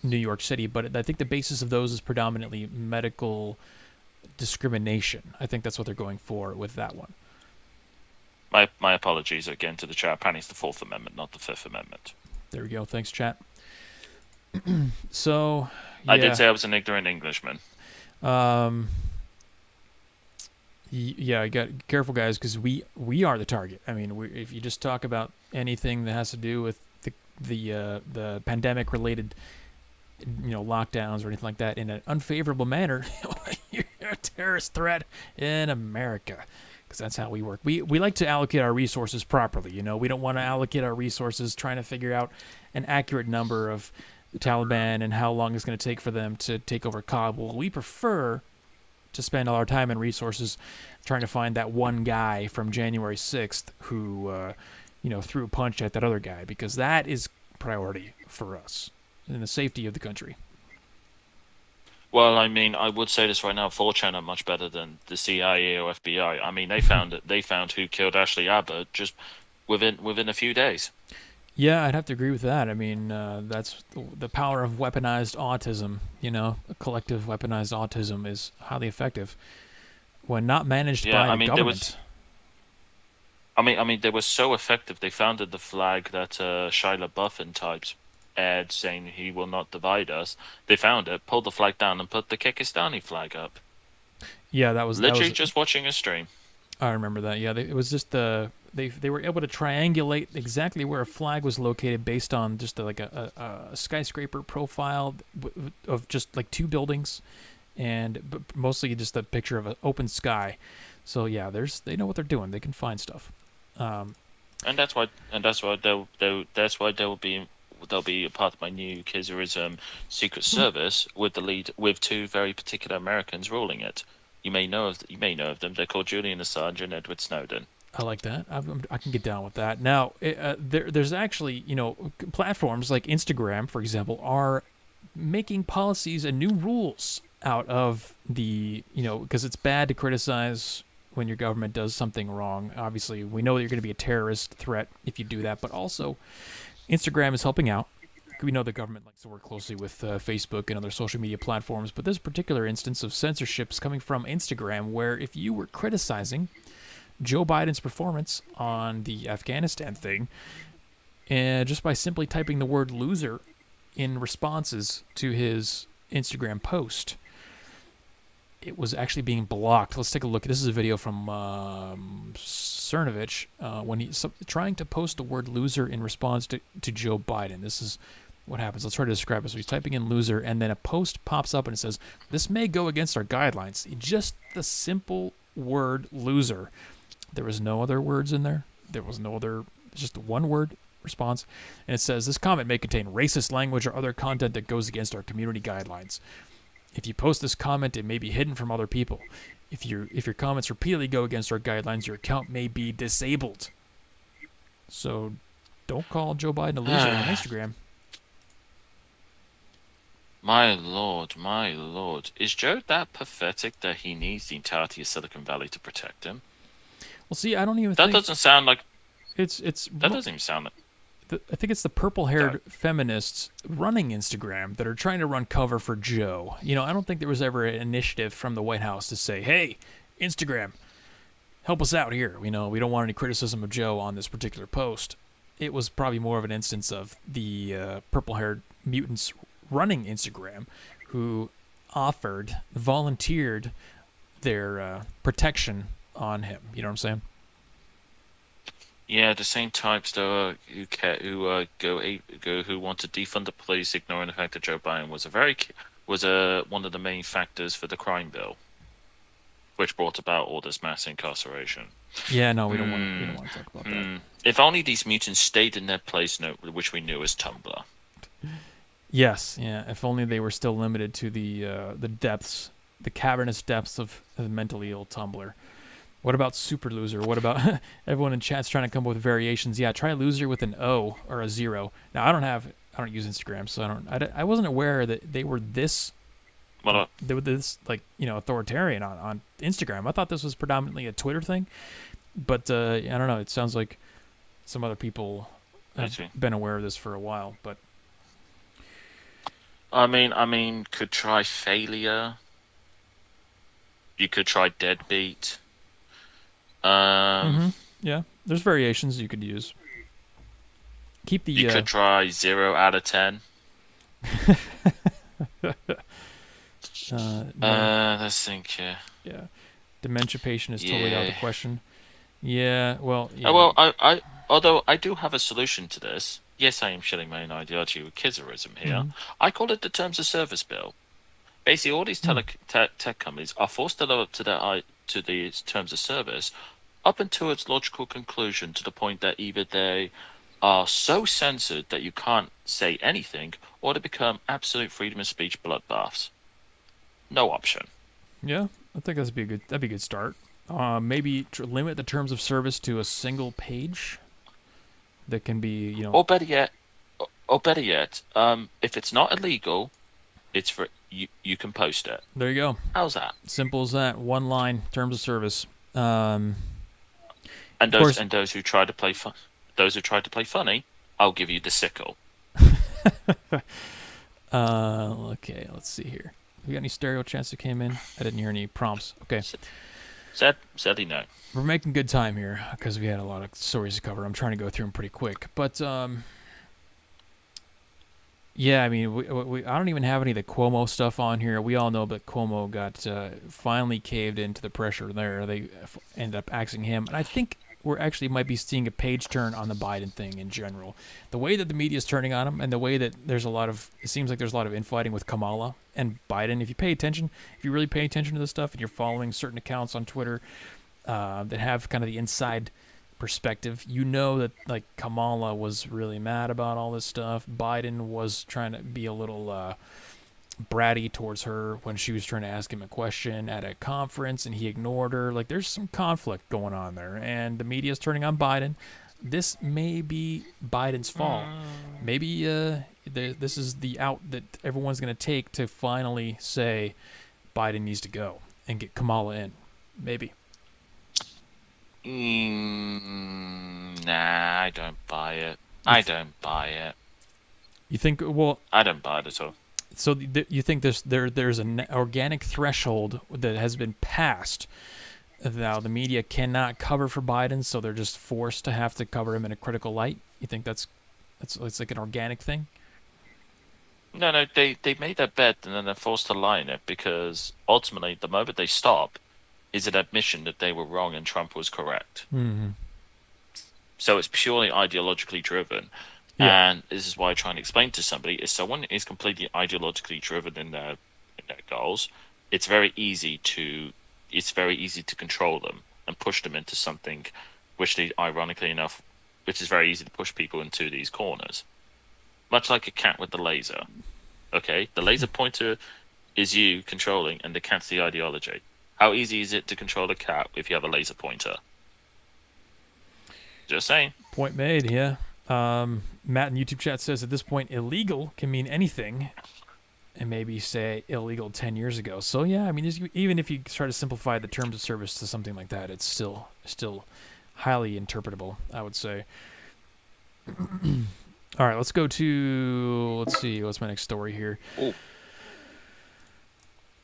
New York City, but I think the basis of those is predominantly medical discrimination. I think that's what they're going for with that one. My apologies again to the chat. Apparently it's the Fourth Amendment, not the Fifth Amendment. There we go. Thanks, chat. So, yeah. I did say I was an ignorant Englishman. Yeah, careful, guys, because we are the target. I mean, if you just talk about anything that has to do with the pandemic-related, lockdowns or anything like that in an unfavorable manner, you're a terrorist threat in America. Because that's how we work. We like to allocate our resources properly. We don't want to allocate our resources trying to figure out an accurate number of the Taliban and how long it's going to take for them to take over Kabul. We prefer to spend all our time and resources trying to find that one guy from January 6th who, threw a punch at that other guy, because that is priority for us and the safety of the country. Well, I mean, I would say this right now: 4chan are much better than the CIA or FBI. I mean, they found who killed Ashley Abbott just within a few days. Yeah, I'd have to agree with that. I mean, that's the power of weaponized autism. Collective weaponized autism is highly effective. when not managed by the government. They were so effective. They founded the flag that Shia LaBeouf and types aired, saying he will not divide us. They found it, pulled the flag down, and put the Kyrgyzstani flag up. Yeah, that was literally just watching a stream. I remember that. Yeah, it was just they were able to triangulate exactly where a flag was located based on just a skyscraper profile of just like 2 buildings, but mostly just a picture of an open sky. So yeah, they know what they're doing. They can find stuff. And that's why they'll be a part of my new Kyrgyzstan Secret Service with 2 very particular Americans ruling it. You may know of them. They're called Julian Assange and Edward Snowden. I like that. I can get down with that. Now, there's actually, platforms like Instagram, for example, are making policies and new rules out of the, because it's bad to criticize when your government does something wrong. Obviously, we know that you're going to be a terrorist threat if you do that, but also Instagram is helping out. We know the government likes to work closely with Facebook and other social media platforms, but this particular instance of censorship is coming from Instagram, where if you were criticizing Joe Biden's performance on the Afghanistan thing, and just by simply typing the word loser in responses to his Instagram post, it was actually being blocked. Let's take a look. This is a video from Cernovich when he's trying to post the word loser in response to Joe Biden. This is what happens. Let's try to describe it. So he's typing in loser, and then a post pops up and it says, "This may go against our guidelines." Just the simple word loser. There was no other words in there. There was no other, just one word response. And it says, "This comment may contain racist language or other content that goes against our community guidelines. If you post this comment, it may be hidden from other people. If your comments repeatedly go against our guidelines, your account may be disabled." So don't call Joe Biden a loser on Instagram. My lord. Is Joe that pathetic that he needs the entirety of Silicon Valley to protect him? Well, see, I don't even think... That doesn't sound like... That doesn't even sound like... I think it's the purple-haired feminists running Instagram that are trying to run cover for Joe. I don't think there was ever an initiative from the White House to say, "Hey, Instagram, help us out here. We don't want any criticism of Joe on this particular post." It was probably more of an instance of the purple-haired mutants running Instagram who volunteered their protection on him. You know what I'm saying? Yeah, the same types though who want to defund the police, ignoring the fact that Joe Biden was one of the main factors for the crime bill, which brought about all this mass incarceration. Yeah, no, we don't want to talk about that. If only these mutants stayed in their place, which we knew as Tumblr. Yes, yeah. If only they were still limited to the depths, the cavernous depths of the mentally ill Tumblr. What about super loser? What about everyone in chat's trying to come up with variations? Yeah, try loser with an O or a 0. Now I don't use Instagram, so I wasn't aware that they were this. They were this authoritarian on Instagram. I thought this was predominantly a Twitter thing, but I don't know. It sounds like some other people have been aware of this for a while. But I mean, could try failure. You could try deadbeat. Yeah, there's variations you could use. Keep the. You could try 0 out of 10. Let's think here. Yeah, dementia patient is totally out of the question. Yeah, well. Yeah. Well, although I do have a solution to this. Yes, I am shilling my own ideology with Kyrgyzstan here. I call it the Terms of Service Bill. Basically, all these tech companies are forced to live up to these terms of service up until its logical conclusion, to the point that either they are so censored that you can't say anything, or they become absolute freedom of speech bloodbaths. No option. Yeah, I think that'd be a good start. Maybe limit the terms of service to a single page that can be, Or better yet, if it's not illegal, it's for you can post it. There you go. How's that? Simple as that. One line, terms of service. And those who try to play funny, I'll give you the sickle. Okay, let's see here. Have you got any stereo chats that came in? I didn't hear any prompts. Okay. Sadly, no. We're making good time here because we had a lot of stories to cover. I'm trying to go through them pretty quick. But, yeah, I mean, I don't even have any of the Cuomo stuff on here. We all know that Cuomo got finally caved into the pressure there. They ended up axing him. And I think we're actually might be seeing a page turn on the Biden thing in general. The way that the media is turning on him and the way that it seems like there's a lot of infighting with Kamala and Biden. If you pay attention, if you really pay attention to this stuff and you're following certain accounts on Twitter that have kind of the inside perspective, you know that like Kamala was really mad about all this stuff. Biden was trying to be a little bratty towards her when she was trying to ask him a question at a conference and he ignored her. Like there's some conflict going on there and the media's turning on Biden. This may be Biden's fault. Maybe this is the out that everyone's going to take to finally say Biden needs to go and get Kamala in. Maybe. Nah, I don't buy it. I don't buy it. You think? Well, I don't buy it at all. So you think there's an organic threshold that has been passed. Now the media cannot cover for Biden, so they're just forced to have to cover him in a critical light. You think it's like an organic thing? No, they made that bet and then they're forced to lie in it because ultimately the moment they stop is an admission that they were wrong and Trump was correct. Mm-hmm. So it's purely ideologically driven. Yeah. And this is why I'm trying to explain to somebody, if someone is completely ideologically driven in their goals, it's very easy to control them and push them into something which they, ironically enough, which is very easy to push people into these corners. Much like a cat with the laser. Okay? The laser pointer is you controlling and the cat's the ideology. How easy is it to control a cat if you have a laser pointer? Just saying. Point made, yeah. Matt in YouTube chat says at this point, illegal can mean anything, and maybe say illegal 10 years ago. So yeah, I mean, even if you try to simplify the terms of service to something like that, it's still highly interpretable, I would say. All right, let's see, what's my next story here? Ooh.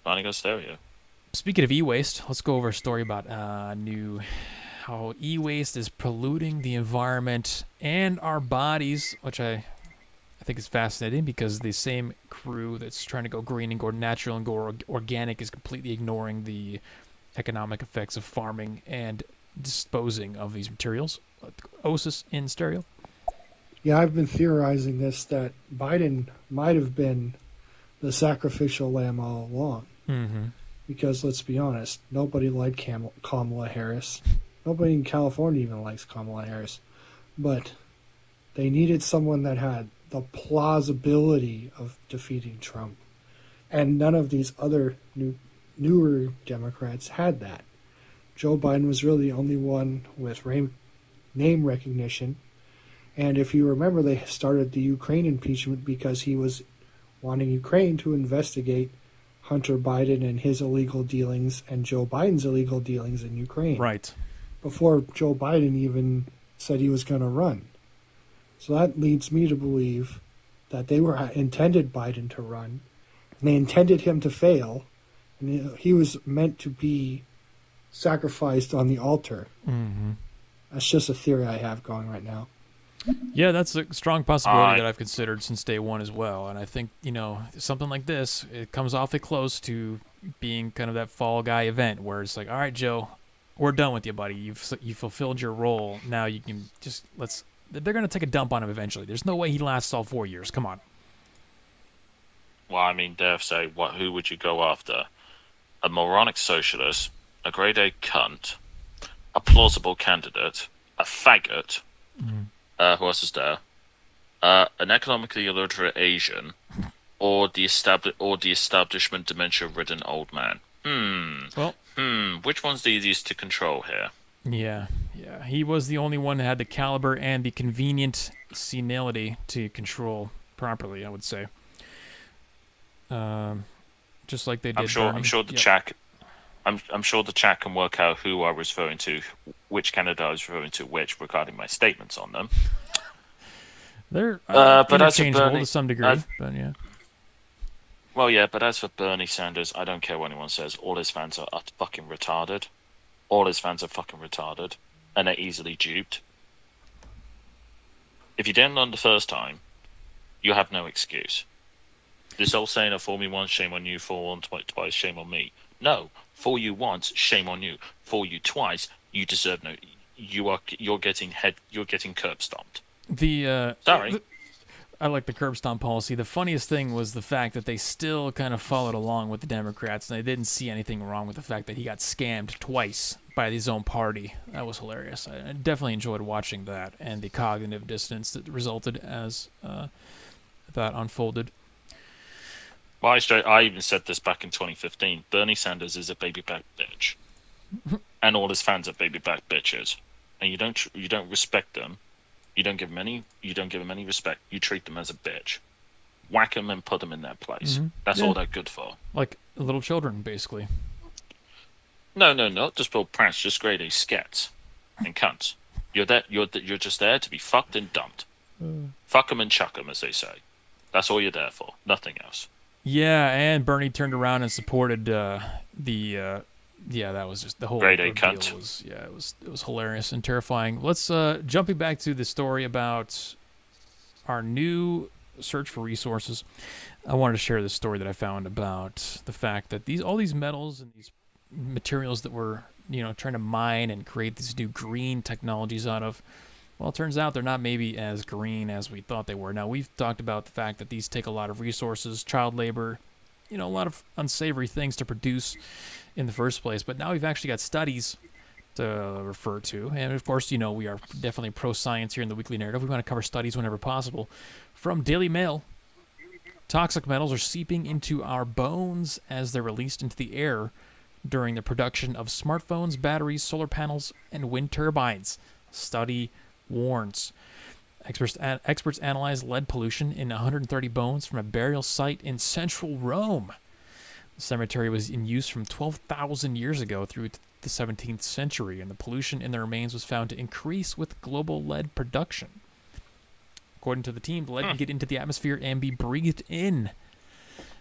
Finding a stereo. Speaking of e-waste, let's go over a story about how e-waste is polluting the environment and our bodies, which I think is fascinating because the same crew that's trying to go green and go natural and go organic is completely ignoring the economic effects of farming and disposing of these materials. Osis in stereo. Yeah, I've been theorizing this, that Biden might have been the sacrificial lamb all along. Mm-hmm. Because let's be honest, nobody liked Kamala Harris. Nobody in California even likes Kamala Harris. But they needed someone that had the plausibility of defeating Trump. And none of these other newer Democrats had that. Joe Biden was really the only one with name recognition. And if you remember, they started the Ukraine impeachment because he was wanting Ukraine to investigate Hunter Biden and his illegal dealings and Joe Biden's illegal dealings in Ukraine. Right. Before Joe Biden even said he was going to run. So that leads me to believe that they intended Biden to run, and they intended him to fail, and he was meant to be sacrificed on the altar. Mm-hmm. That's just a theory I have going right now. Yeah, that's a strong possibility that I've considered since day one as well. And I think, something like this, it comes awfully close to being kind of that fall guy event where it's like, all right, Joe, we're done with you, buddy. You fulfilled your role. Now you can just they're going to take a dump on him eventually. There's no way he lasts all 4 years. Come on. Well, I mean, dare say, who would you go after? A moronic socialist, a grade A cunt, a plausible candidate, a faggot. Mm-hmm. Who else is there? An economically illiterate Asian, or the establishment dementia-ridden old man. Which one's the easiest to control here? Yeah. He was the only one that had the caliber and the convenient senility to control properly, I would say. Just like they did. I'm sure the chat. I'm sure the chat can work out who I was referring to, which candidate I was referring to, which regarding my statements on them. They're but interchangeable Bernie, to some degree, but yeah. Well, yeah, but as for Bernie Sanders, I don't care what anyone says. All his fans are fucking retarded. all his fans are fucking retarded, and they're easily duped. If you didn't learn the first time, you have no excuse. This whole saying of fool me once, shame on you, fool on twice, shame on me. No, fool you once, shame on you. Fool you twice, you deserve no. You're getting curb stomped. Sorry. I like the curb stomp policy. The funniest thing was the fact that they still kind of followed along with the Democrats, and they didn't see anything wrong with the fact that he got scammed twice by his own party. That was hilarious. I definitely enjoyed watching that and the cognitive dissonance that resulted as that unfolded. Well, I even said this back in 2015. Bernie Sanders is a baby back bitch, and all his fans are baby back bitches. And you don't respect them. You don't give them any respect. You treat them as a bitch. Whack them and put them in their place. Mm-hmm. That's all they're good for. Like little children, basically. No, not just Bill Pratt's, just grade A skets and cunts. You're just there to be fucked and dumped. Fuck them and chuck them, as they say. That's all you're there for. Nothing else. Yeah, and Bernie turned around and supported that was just the whole grade A cunt. It was hilarious and terrifying. Let's jumping back to the story about our new search for resources. I wanted to share this story that I found about the fact that all these metals and these materials that we're trying to mine and create these new green technologies out of, well, it turns out they're not maybe as green as we thought they were. Now, we've talked about the fact that these take a lot of resources, child labor, a lot of unsavory things to produce in the first place. But now we've actually got studies to refer to. And, of course, we are definitely pro-science here in the Weekly Narrative. We want to cover studies whenever possible. From Daily Mail, toxic metals are seeping into our bones as they're released into the air during the production of smartphones, batteries, solar panels, and wind turbines. Study warns. Experts analyze lead pollution in 130 bones from a burial site in central Rome. The cemetery was in use from 12,000 years ago through the 17th century, and the pollution in the remains was found to increase with global lead production. According to the team, the lead can get into the atmosphere and be breathed in.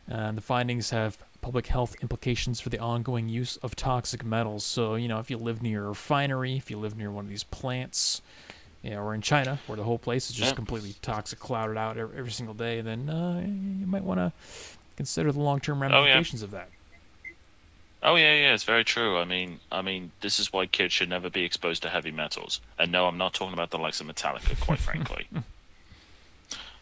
The findings have public health implications for the ongoing use of toxic metals. So, if you live near a refinery, if you live near one of these plants, or in China, where the whole place is just completely toxic, clouded out every single day, then you might want to consider the long-term ramifications of that. Oh yeah, it's very true. I mean, this is why kids should never be exposed to heavy metals. And no, I'm not talking about the likes of Metallica, quite frankly.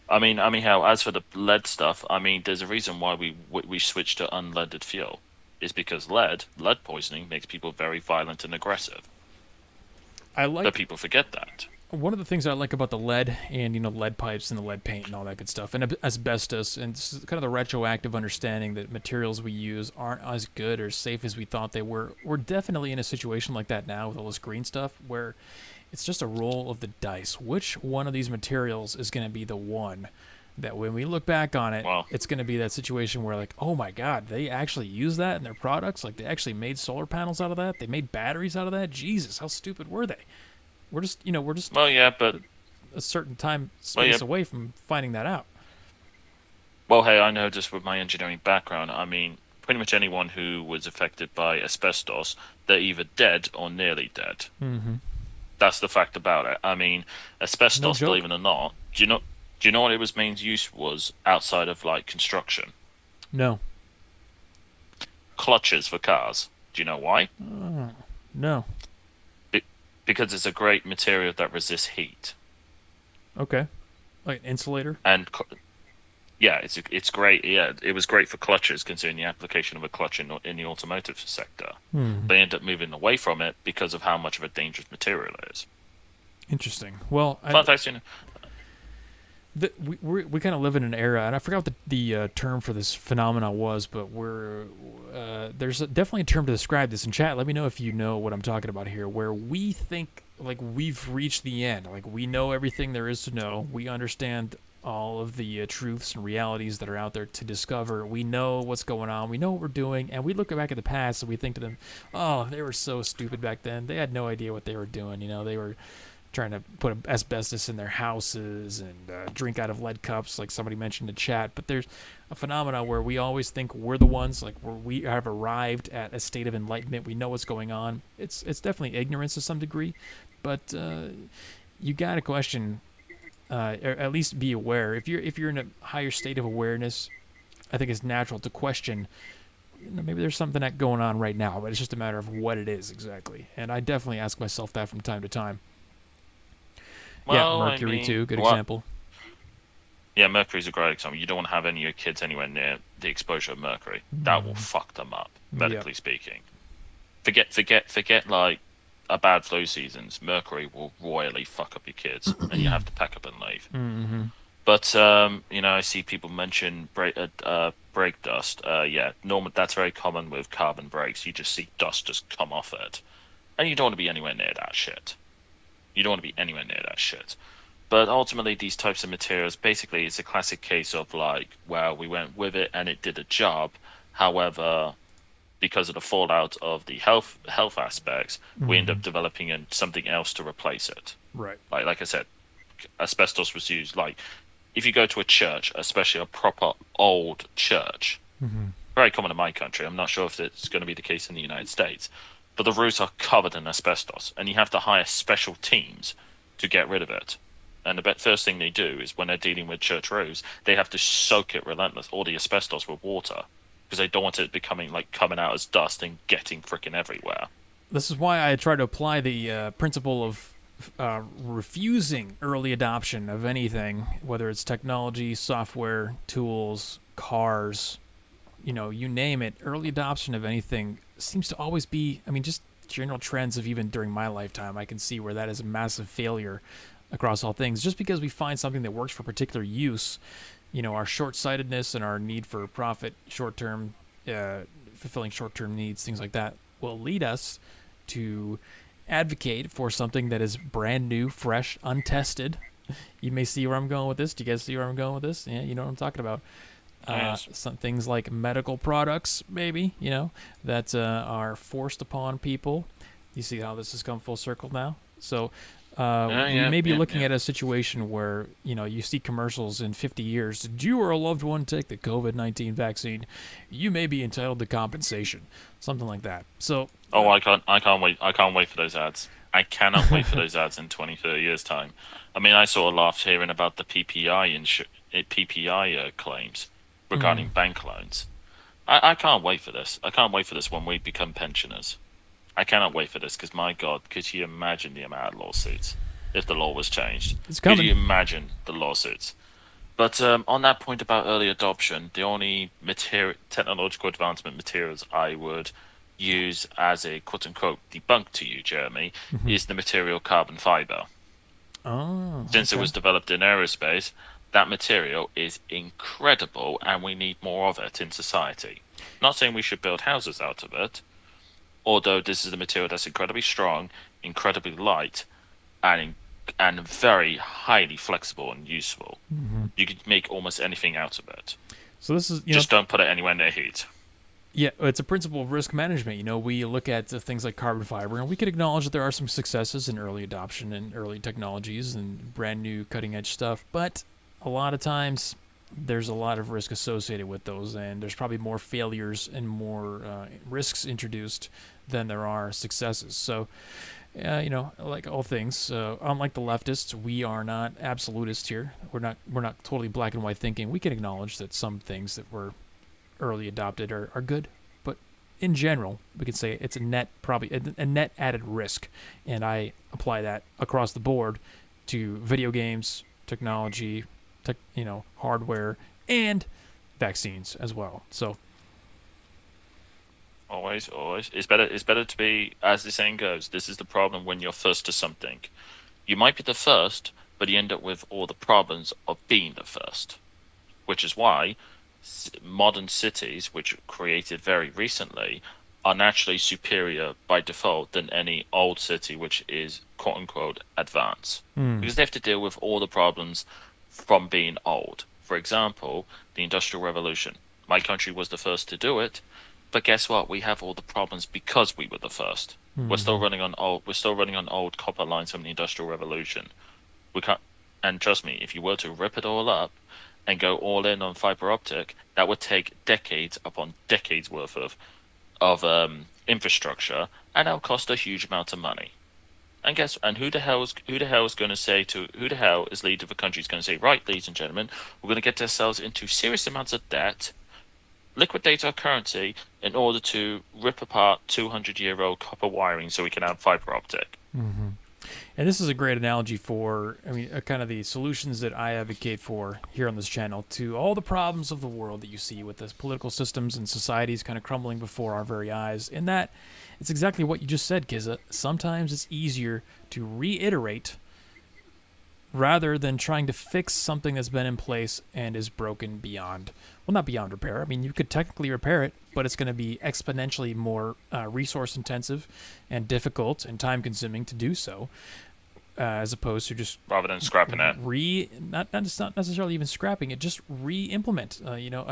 I mean, how as for the lead stuff, there's a reason why we switched to unleaded fuel. It's because lead poisoning makes people very violent and aggressive. But people forget that. One of the things I like about the lead and, lead pipes and the lead paint and all that good stuff, and asbestos, and kind of the retroactive understanding that materials we use aren't as good or safe as we thought they were. We're definitely in a situation like that now with all this green stuff where it's just a roll of the dice. Which one of these materials is going to be the one that when we look back on it, it's going to be that situation where, like, oh my God, they actually use that in their products? Like, they actually made solar panels out of that? They made batteries out of that? Jesus, how stupid were they? We're just but a certain time space away from finding that out. Well, hey, I know just with my engineering background, pretty much anyone who was affected by asbestos, they're either dead or nearly dead. Mm-hmm. That's the fact about it. Asbestos, believe it or not, do you know what it was main use was outside of like construction? No. Clutches for cars. Do you know why? No. Because it's a great material that resists heat. Okay. Like an insulator? And yeah, it's great. Yeah, it was great for clutches, considering the application of a clutch in the automotive sector. They ended up moving away from it because of how much of a dangerous material it is. Interesting. Well, fun fact, we kind of live in an era, and I forgot what the term for this phenomena was, but there's definitely a term to describe this in chat. Let me know if you know what I'm talking about here, where we think like we've reached the end, like we know everything there is to know, we understand all of the truths and realities that are out there to discover, we know what's going on, we know what we're doing, and we look back at the past and we think to them, oh, they were so stupid back then, they had no idea what they were doing, they were trying to put asbestos in their houses and drink out of lead cups, like somebody mentioned in chat. But there's a phenomenon where we always think we're the ones, like where we have arrived at a state of enlightenment. We know what's going on. It's definitely ignorance to some degree, but you got to question, or at least be aware. If you're in a higher state of awareness, I think it's natural to question. Maybe there's something going on right now, but it's just a matter of what it is exactly. And I definitely ask myself that from time to time. Well, Mercury too, good example. Yeah, Mercury's a great example. You don't want to have any of your kids anywhere near the exposure of mercury. That will fuck them up, medically speaking. Forget like a bad flu seasons. Mercury will royally fuck up your kids, and you have to pack up and leave. Mm-hmm. But I see people mention brake dust. That's very common with carbon brakes. You just see dust just come off it, and you don't want to be anywhere near that shit. But ultimately, these types of materials, basically, it's a classic case of like, well, we went with it and it did a job. However, because of the fallout of the health aspects, we end up developing something else to replace it. Right. Like I said, asbestos was used. Like, if you go to a church, especially a proper old church, very common in my country. I'm not sure if it's going to be the case in the United States. But the roofs are covered in asbestos, and you have to hire special teams to get rid of it. And the first thing they do is when they're dealing with church roofs, they have to soak it all the asbestos with water, because they don't want it coming out as dust and getting freaking everywhere. This is why I try to apply the principle of refusing early adoption of anything, whether it's technology, software, tools, cars, you name it. Early adoption of anything seems to always be, just general trends of even during my lifetime, I can see where that is a massive failure across all things. Just because we find something that works for particular use, our short-sightedness and our need for profit, short-term, fulfilling short-term needs, things like that, will lead us to advocate for something that is brand new, fresh, untested. You may see where I'm going with this. Do you guys see where I'm going with this? Yeah, you know what I'm talking about. Some things like medical products, maybe, that are forced upon people. You see how this has come full circle now? So we may be looking at a situation where, you see commercials in 50 years. Did you or a loved one take the COVID-19 vaccine? You may be entitled to compensation. Something like that. So. I can't wait. I can't wait for those ads. I cannot wait for those ads in 20, 30 years' time. I sort of laughed hearing about the PPI claims regarding bank loans. I can't wait for this. I can't wait for this when we become pensioners. I cannot wait for this because, my God, could you imagine the amount of lawsuits if the law was changed? It's coming. Could you imagine the lawsuits? But on that point about early adoption, the only technological advancement materials I would use as a quote-unquote debunk to you, Jeremy, is the material carbon fiber. Since it was developed in aerospace, that material is incredible and we need more of it in society. Not saying we should build houses out of it, although this is a material that's incredibly strong, incredibly light, and very highly flexible and useful. You could make almost anything out of it. So this is just don't put it anywhere near heat. Yeah, it's a principle of risk management. We look at things like carbon fiber, and we can acknowledge that there are some successes in early adoption and early technologies and brand new cutting edge stuff, but a lot of times there's a lot of risk associated with those, and there's probably more failures and more risks introduced than there are successes. So, like all things, unlike the leftists, we are not absolutists here. We're not totally black and white thinking. We can acknowledge that some things that were early adopted are good, but in general, we could say it's probably a net added risk, and I apply that across the board to video games, technology, hardware, and vaccines as well. So always, it's better to be, as the saying goes, this is the problem when you're first to something. You might be the first, but you end up with all the problems of being the first, which is why modern cities, which were created very recently, are naturally superior by default than any old city which is quote-unquote advanced. Because they have to deal with all the problems from being old. For example, the Industrial Revolution. My country was the first to do it, But guess what? We have all the problems because we were the first. We're still running on old copper lines from the Industrial Revolution. We can't. And trust me, if you were to rip it all up and go all in on fiber optic, that would take decades upon decades worth of infrastructure, and that'll cost a huge amount of money. And who the hell is leader of a country is going to say, right, ladies and gentlemen, we're going to get ourselves into serious amounts of debt, liquidate our currency in order to rip apart 200-year-old copper wiring so we can have fiber optic. Mm-hmm. And this is a great analogy for, kind of the solutions that I advocate for here on this channel to all the problems of the world that you see with the political systems and societies kind of crumbling before our very eyes. In that, it's exactly what you just said, Kizza. Sometimes it's easier to reiterate rather than trying to fix something that's been in place and is broken beyond, well, not beyond repair. You could technically repair it, but it's going to be exponentially more resource intensive and difficult and time consuming to do so, as opposed to just rather than scrapping it. Not necessarily even scrapping it, just re-implement. Reiterate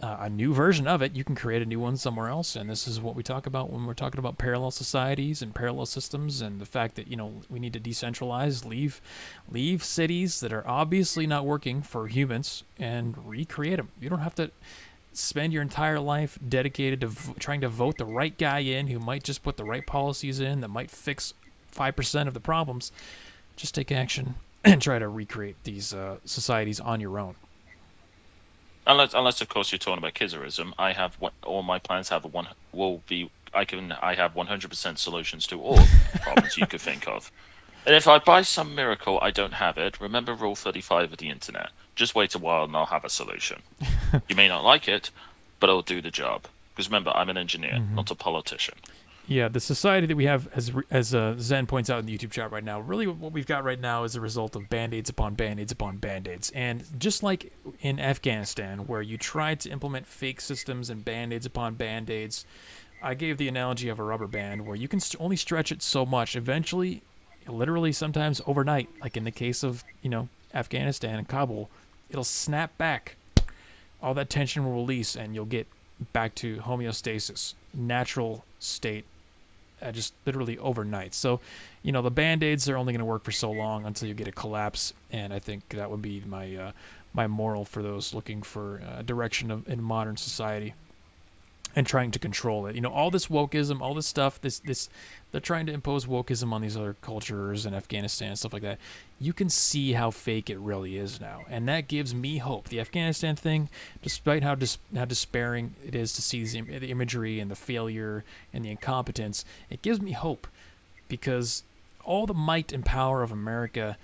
a new version of it. You can create a new one somewhere else, and this is what we talk about when we're talking about parallel societies and parallel systems, and the fact that we need to decentralize, leave cities that are obviously not working for humans, and recreate them. You don't have to spend your entire life dedicated to trying to vote the right guy in who might just put the right policies in that might fix 5% of the problems. Just take action and try to recreate these societies on your own. Unless of course you're talking about Kizzerism, all my plans have I have 100% solutions to all problems you could think of. And if I by some miracle I don't have it, remember Rule 35 of the internet. Just wait a while and I'll have a solution. You may not like it, but it'll do the job. Because remember, I'm an engineer, not a politician. Yeah, the society that we have, as Zen points out in the YouTube chat right now, really what we've got right now is a result of Band-Aids upon Band-Aids upon Band-Aids. And just like in Afghanistan, where you tried to implement fake systems and Band-Aids upon Band-Aids, I gave the analogy of a rubber band where you can only stretch it so much. Eventually, literally sometimes overnight, like in the case of, Afghanistan and Kabul, it'll snap back. All that tension will release and you'll get back to homeostasis, natural state, just literally overnight. So, the Band-Aids are only going to work for so long until you get a collapse, and I think that would be my moral for those looking for direction in modern society and trying to control it. All this wokeism, all this stuff, they're trying to impose wokeism on these other cultures in Afghanistan and stuff like that. You can see how fake it really is now, and that gives me hope. The Afghanistan thing, despite how despairing it is to see the imagery and the failure and the incompetence, it gives me hope, because all the might and power of America,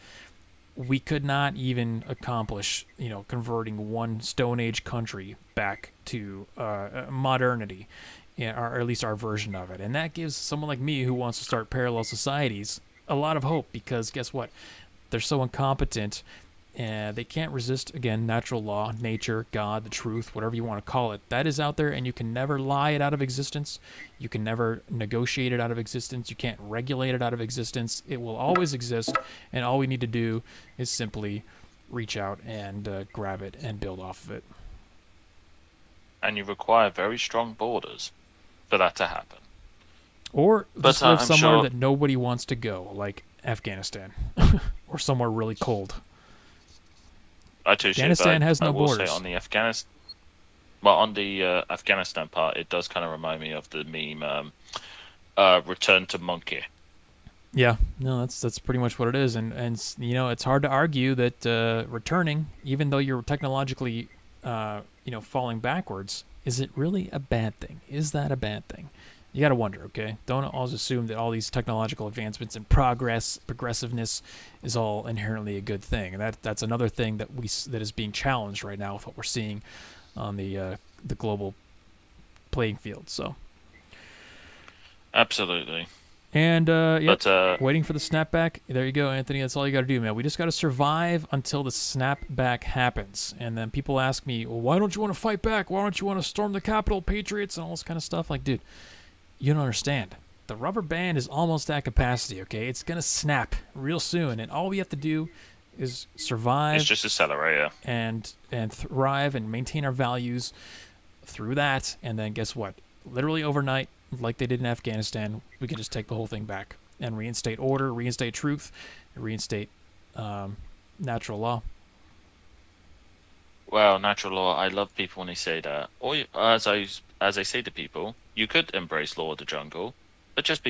we could not even accomplish, converting one Stone Age country back to modernity, or at least our version of it. And that gives someone like me who wants to start parallel societies a lot of hope, because guess what? They're so incompetent, and they can't resist, again, natural law, nature, God, the truth, whatever you want to call it. That is out there, and you can never lie it out of existence. You can never negotiate it out of existence. You can't regulate it out of existence. It will always exist, and all we need to do is simply reach out and grab it and build off of it. And you require very strong borders for that to happen. Or just live somewhere that nobody wants to go, like Afghanistan, or somewhere really cold. Afghanistan has no borders. Say on the Afghanistan part, it does kind of remind me of the meme, "Return to Monkey." Yeah, no, that's pretty much what it is, and it's hard to argue that returning, even though you're technologically, falling backwards, is it really a bad thing? Is that a bad thing? You got to wonder, okay? Don't always assume that all these technological advancements and progressiveness is all inherently a good thing. And that's another thing that is being challenged right now with what we're seeing on the global playing field. So, absolutely. And waiting for the snapback. There you go, Anthony. That's all you got to do, man. We just got to survive until the snapback happens. And then people ask me, well, why don't you want to fight back? Why don't you want to storm the Capitol, Patriots, and all this kind of stuff? Like, dude, you don't understand. The rubber band is almost at capacity, okay? It's going to snap real soon, and all we have to do is survive. It's just accelerator. And thrive and maintain our values through that. And then guess what? Literally overnight, like they did in Afghanistan, we can just take the whole thing back and reinstate order, reinstate truth, reinstate natural law. Well, natural law. I love people when they say that. Or as I say to people, you could embrace law of the jungle, but just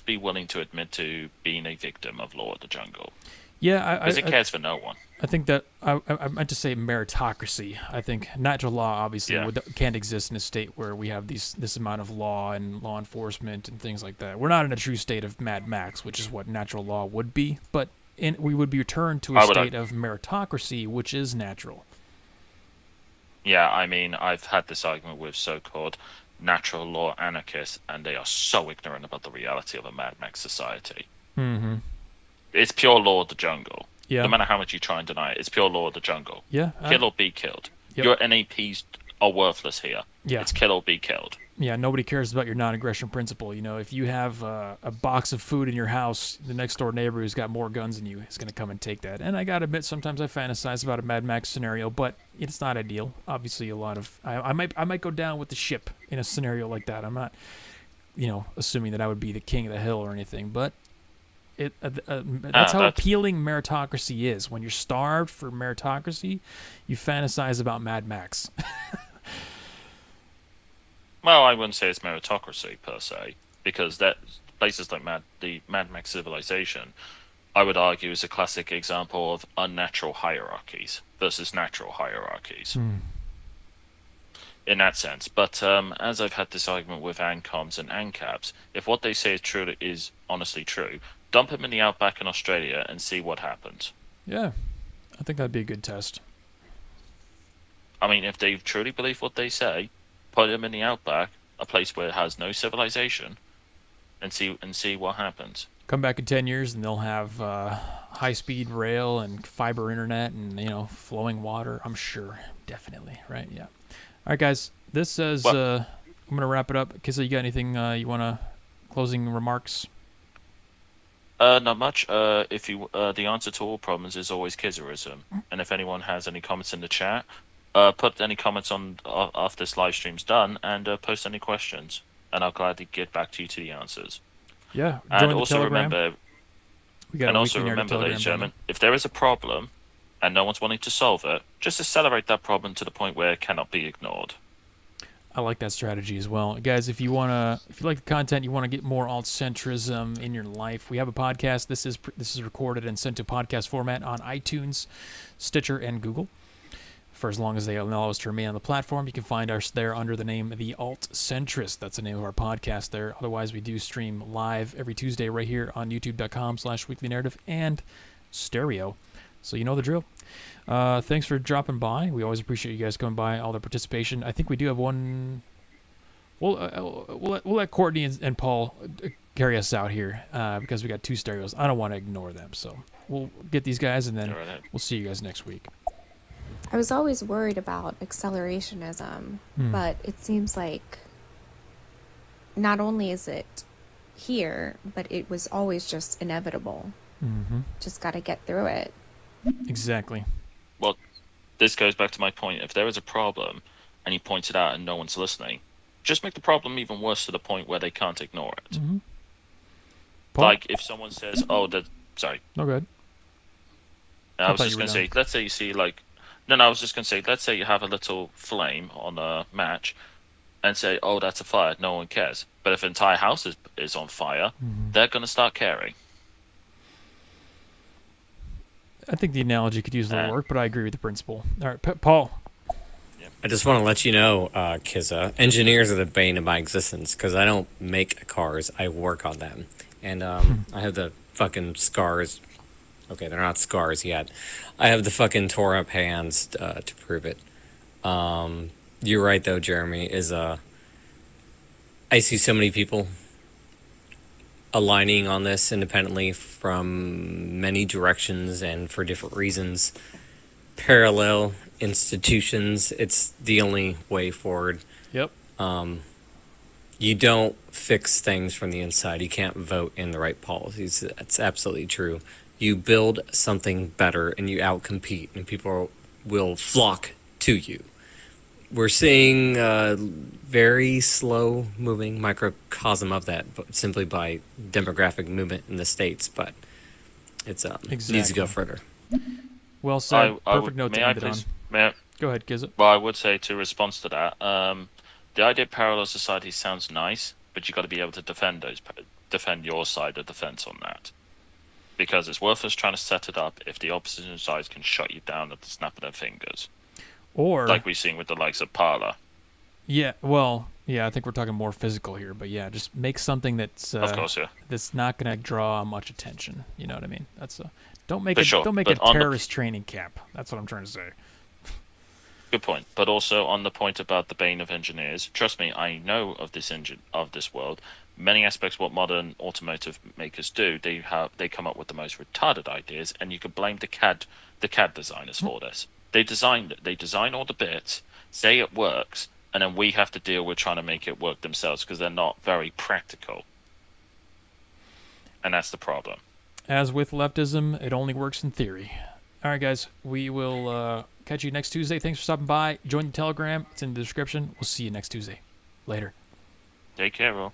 be willing to admit to being a victim of law of the jungle. Yeah, because it cares for no one. I think that I meant to say meritocracy. I think natural law obviously can't exist in a state where we have this amount of law and law enforcement and things like that. We're not in a true state of Mad Max, which is what natural law would be, but we would be returned to a state of meritocracy, which is natural. Yeah, I mean, I've had this argument with so-called natural law anarchists, and they are so ignorant about the reality of a Mad Max society. Mm-hmm. It's pure law of the jungle. Yeah. No matter how much you try and deny it, it's pure law of the jungle. Yeah. Kill or be killed. Yep. Your NAPs are worthless here. Yeah. It's kill or be killed. Yeah, nobody cares about your non-aggression principle. You know, if you have a box of food in your house, the next door neighbor who's got more guns than you is going to come and take that. And I got to admit, sometimes I fantasize about a Mad Max scenario, but it's not ideal. Obviously, I might go down with the ship in a scenario like that. I'm not, assuming that I would be the king of the hill or anything, but that's how appealing meritocracy is. When you're starved for meritocracy, you fantasize about Mad Max. Well, I wouldn't say it's meritocracy per se, because that places like the Mad Max civilization, I would argue, is a classic example of unnatural hierarchies versus natural hierarchies. In that sense. But as I've had this argument with ANCOMs and ANCAPs, if what they say is honestly true, dump them in the outback in Australia and see what happens. Yeah, I think that'd be a good test. I mean, if they truly believe what they say, put them in the outback, a place where it has no civilization, and see what happens. Come back in 10 years and they'll have high-speed rail and fiber internet and, flowing water. I'm sure. Definitely. Right? Yeah. All right, guys. This says I'm going to wrap it up. Kissa, you got anything you want to... closing remarks? Not much. If you the answer to all problems is always Kisserism. And if anyone has any comments in the chat, put any comments on after this live stream's done, and post any questions, and I'll gladly get back to you to the answers. Yeah. And also remember, ladies and gentlemen, if there is a problem and no one's wanting to solve it, just accelerate that problem to the point where it cannot be ignored. I like that strategy as well. Guys, if you like the content, you want to get more alt-centrism in your life, we have a podcast. This is recorded and sent to podcast format on iTunes, Stitcher, and Google. For as long as they allow us to remain on the platform, you can find us there under the name The Alt-Centrist. That's the name of our podcast there. Otherwise, we do stream live every Tuesday right here on youtube.com/weeklynarrative and stereo. So you know the drill. Thanks for dropping by. We always appreciate you guys coming by, all the participation. I think we do have one... We'll let Courtney and Paul carry us out here because we got two stereos. I don't want to ignore them. So we'll get these guys, and then we'll see you guys next week. I was always worried about accelerationism, but it seems like not only is it here, but it was always just inevitable. Mm-hmm. Just got to get through it. Exactly. Well, this goes back to my point. If there is a problem and you point it out and no one's listening, just make the problem even worse to the point where they can't ignore it. Mm-hmm. Like if someone says, sorry. No, good. I was just going to say, let's say you see I was just going to say, let's say you have a little flame on a match and say, oh, that's a fire. No one cares. But if the entire house is on fire, they're going to start caring. I think the analogy could use a little work, but I agree with the principle. All right, Paul. I just want to let you know, Kizza, engineers are the bane of my existence because I don't make cars, I work on them. And I have the fucking scars. Okay, they're not scars yet. I have the fucking tore up hands to prove it. You're right, though, Jeremy, I see so many people aligning on this independently from many directions and for different reasons. Parallel institutions, it's the only way forward. Yep. You don't fix things from the inside. You can't vote in the right policies. That's absolutely true. you build something better and you outcompete, and people will flock to you. We're seeing a very slow moving microcosm of that, but simply by demographic movement in the States, but it's needs to go further. Well said. Perfect note to may I end it on. please? May I? Go ahead, Gizzet. Well, I would say to respond to that, the idea of parallel society sounds nice, but you got to be able to defend your side of the fence on that, because it's worthless trying to set it up if the opposition side can shut you down at the snap of their fingers, or like we've seen with the likes of Parler. Yeah, well, yeah, I think we're talking more physical here, but yeah, just make something that's of course, yeah, that's not going to draw much attention. You know what I mean? That's don't make don't make a terrorist training camp. That's what I'm trying to say. Good point. But also on the point about the bane of engineers, trust me, I know of this world. Many aspects of what modern automotive makers do, they come up with the most retarded ideas, and you could blame the CAD designers for this. They design all the bits, say it works, and then we have to deal with trying to make it work themselves because they're not very practical. And that's the problem. As with leftism, it only works in theory. All right, guys, we will catch you next Tuesday. Thanks for stopping by. Join the Telegram. It's in the description. We'll see you next Tuesday. Later. Take care, all.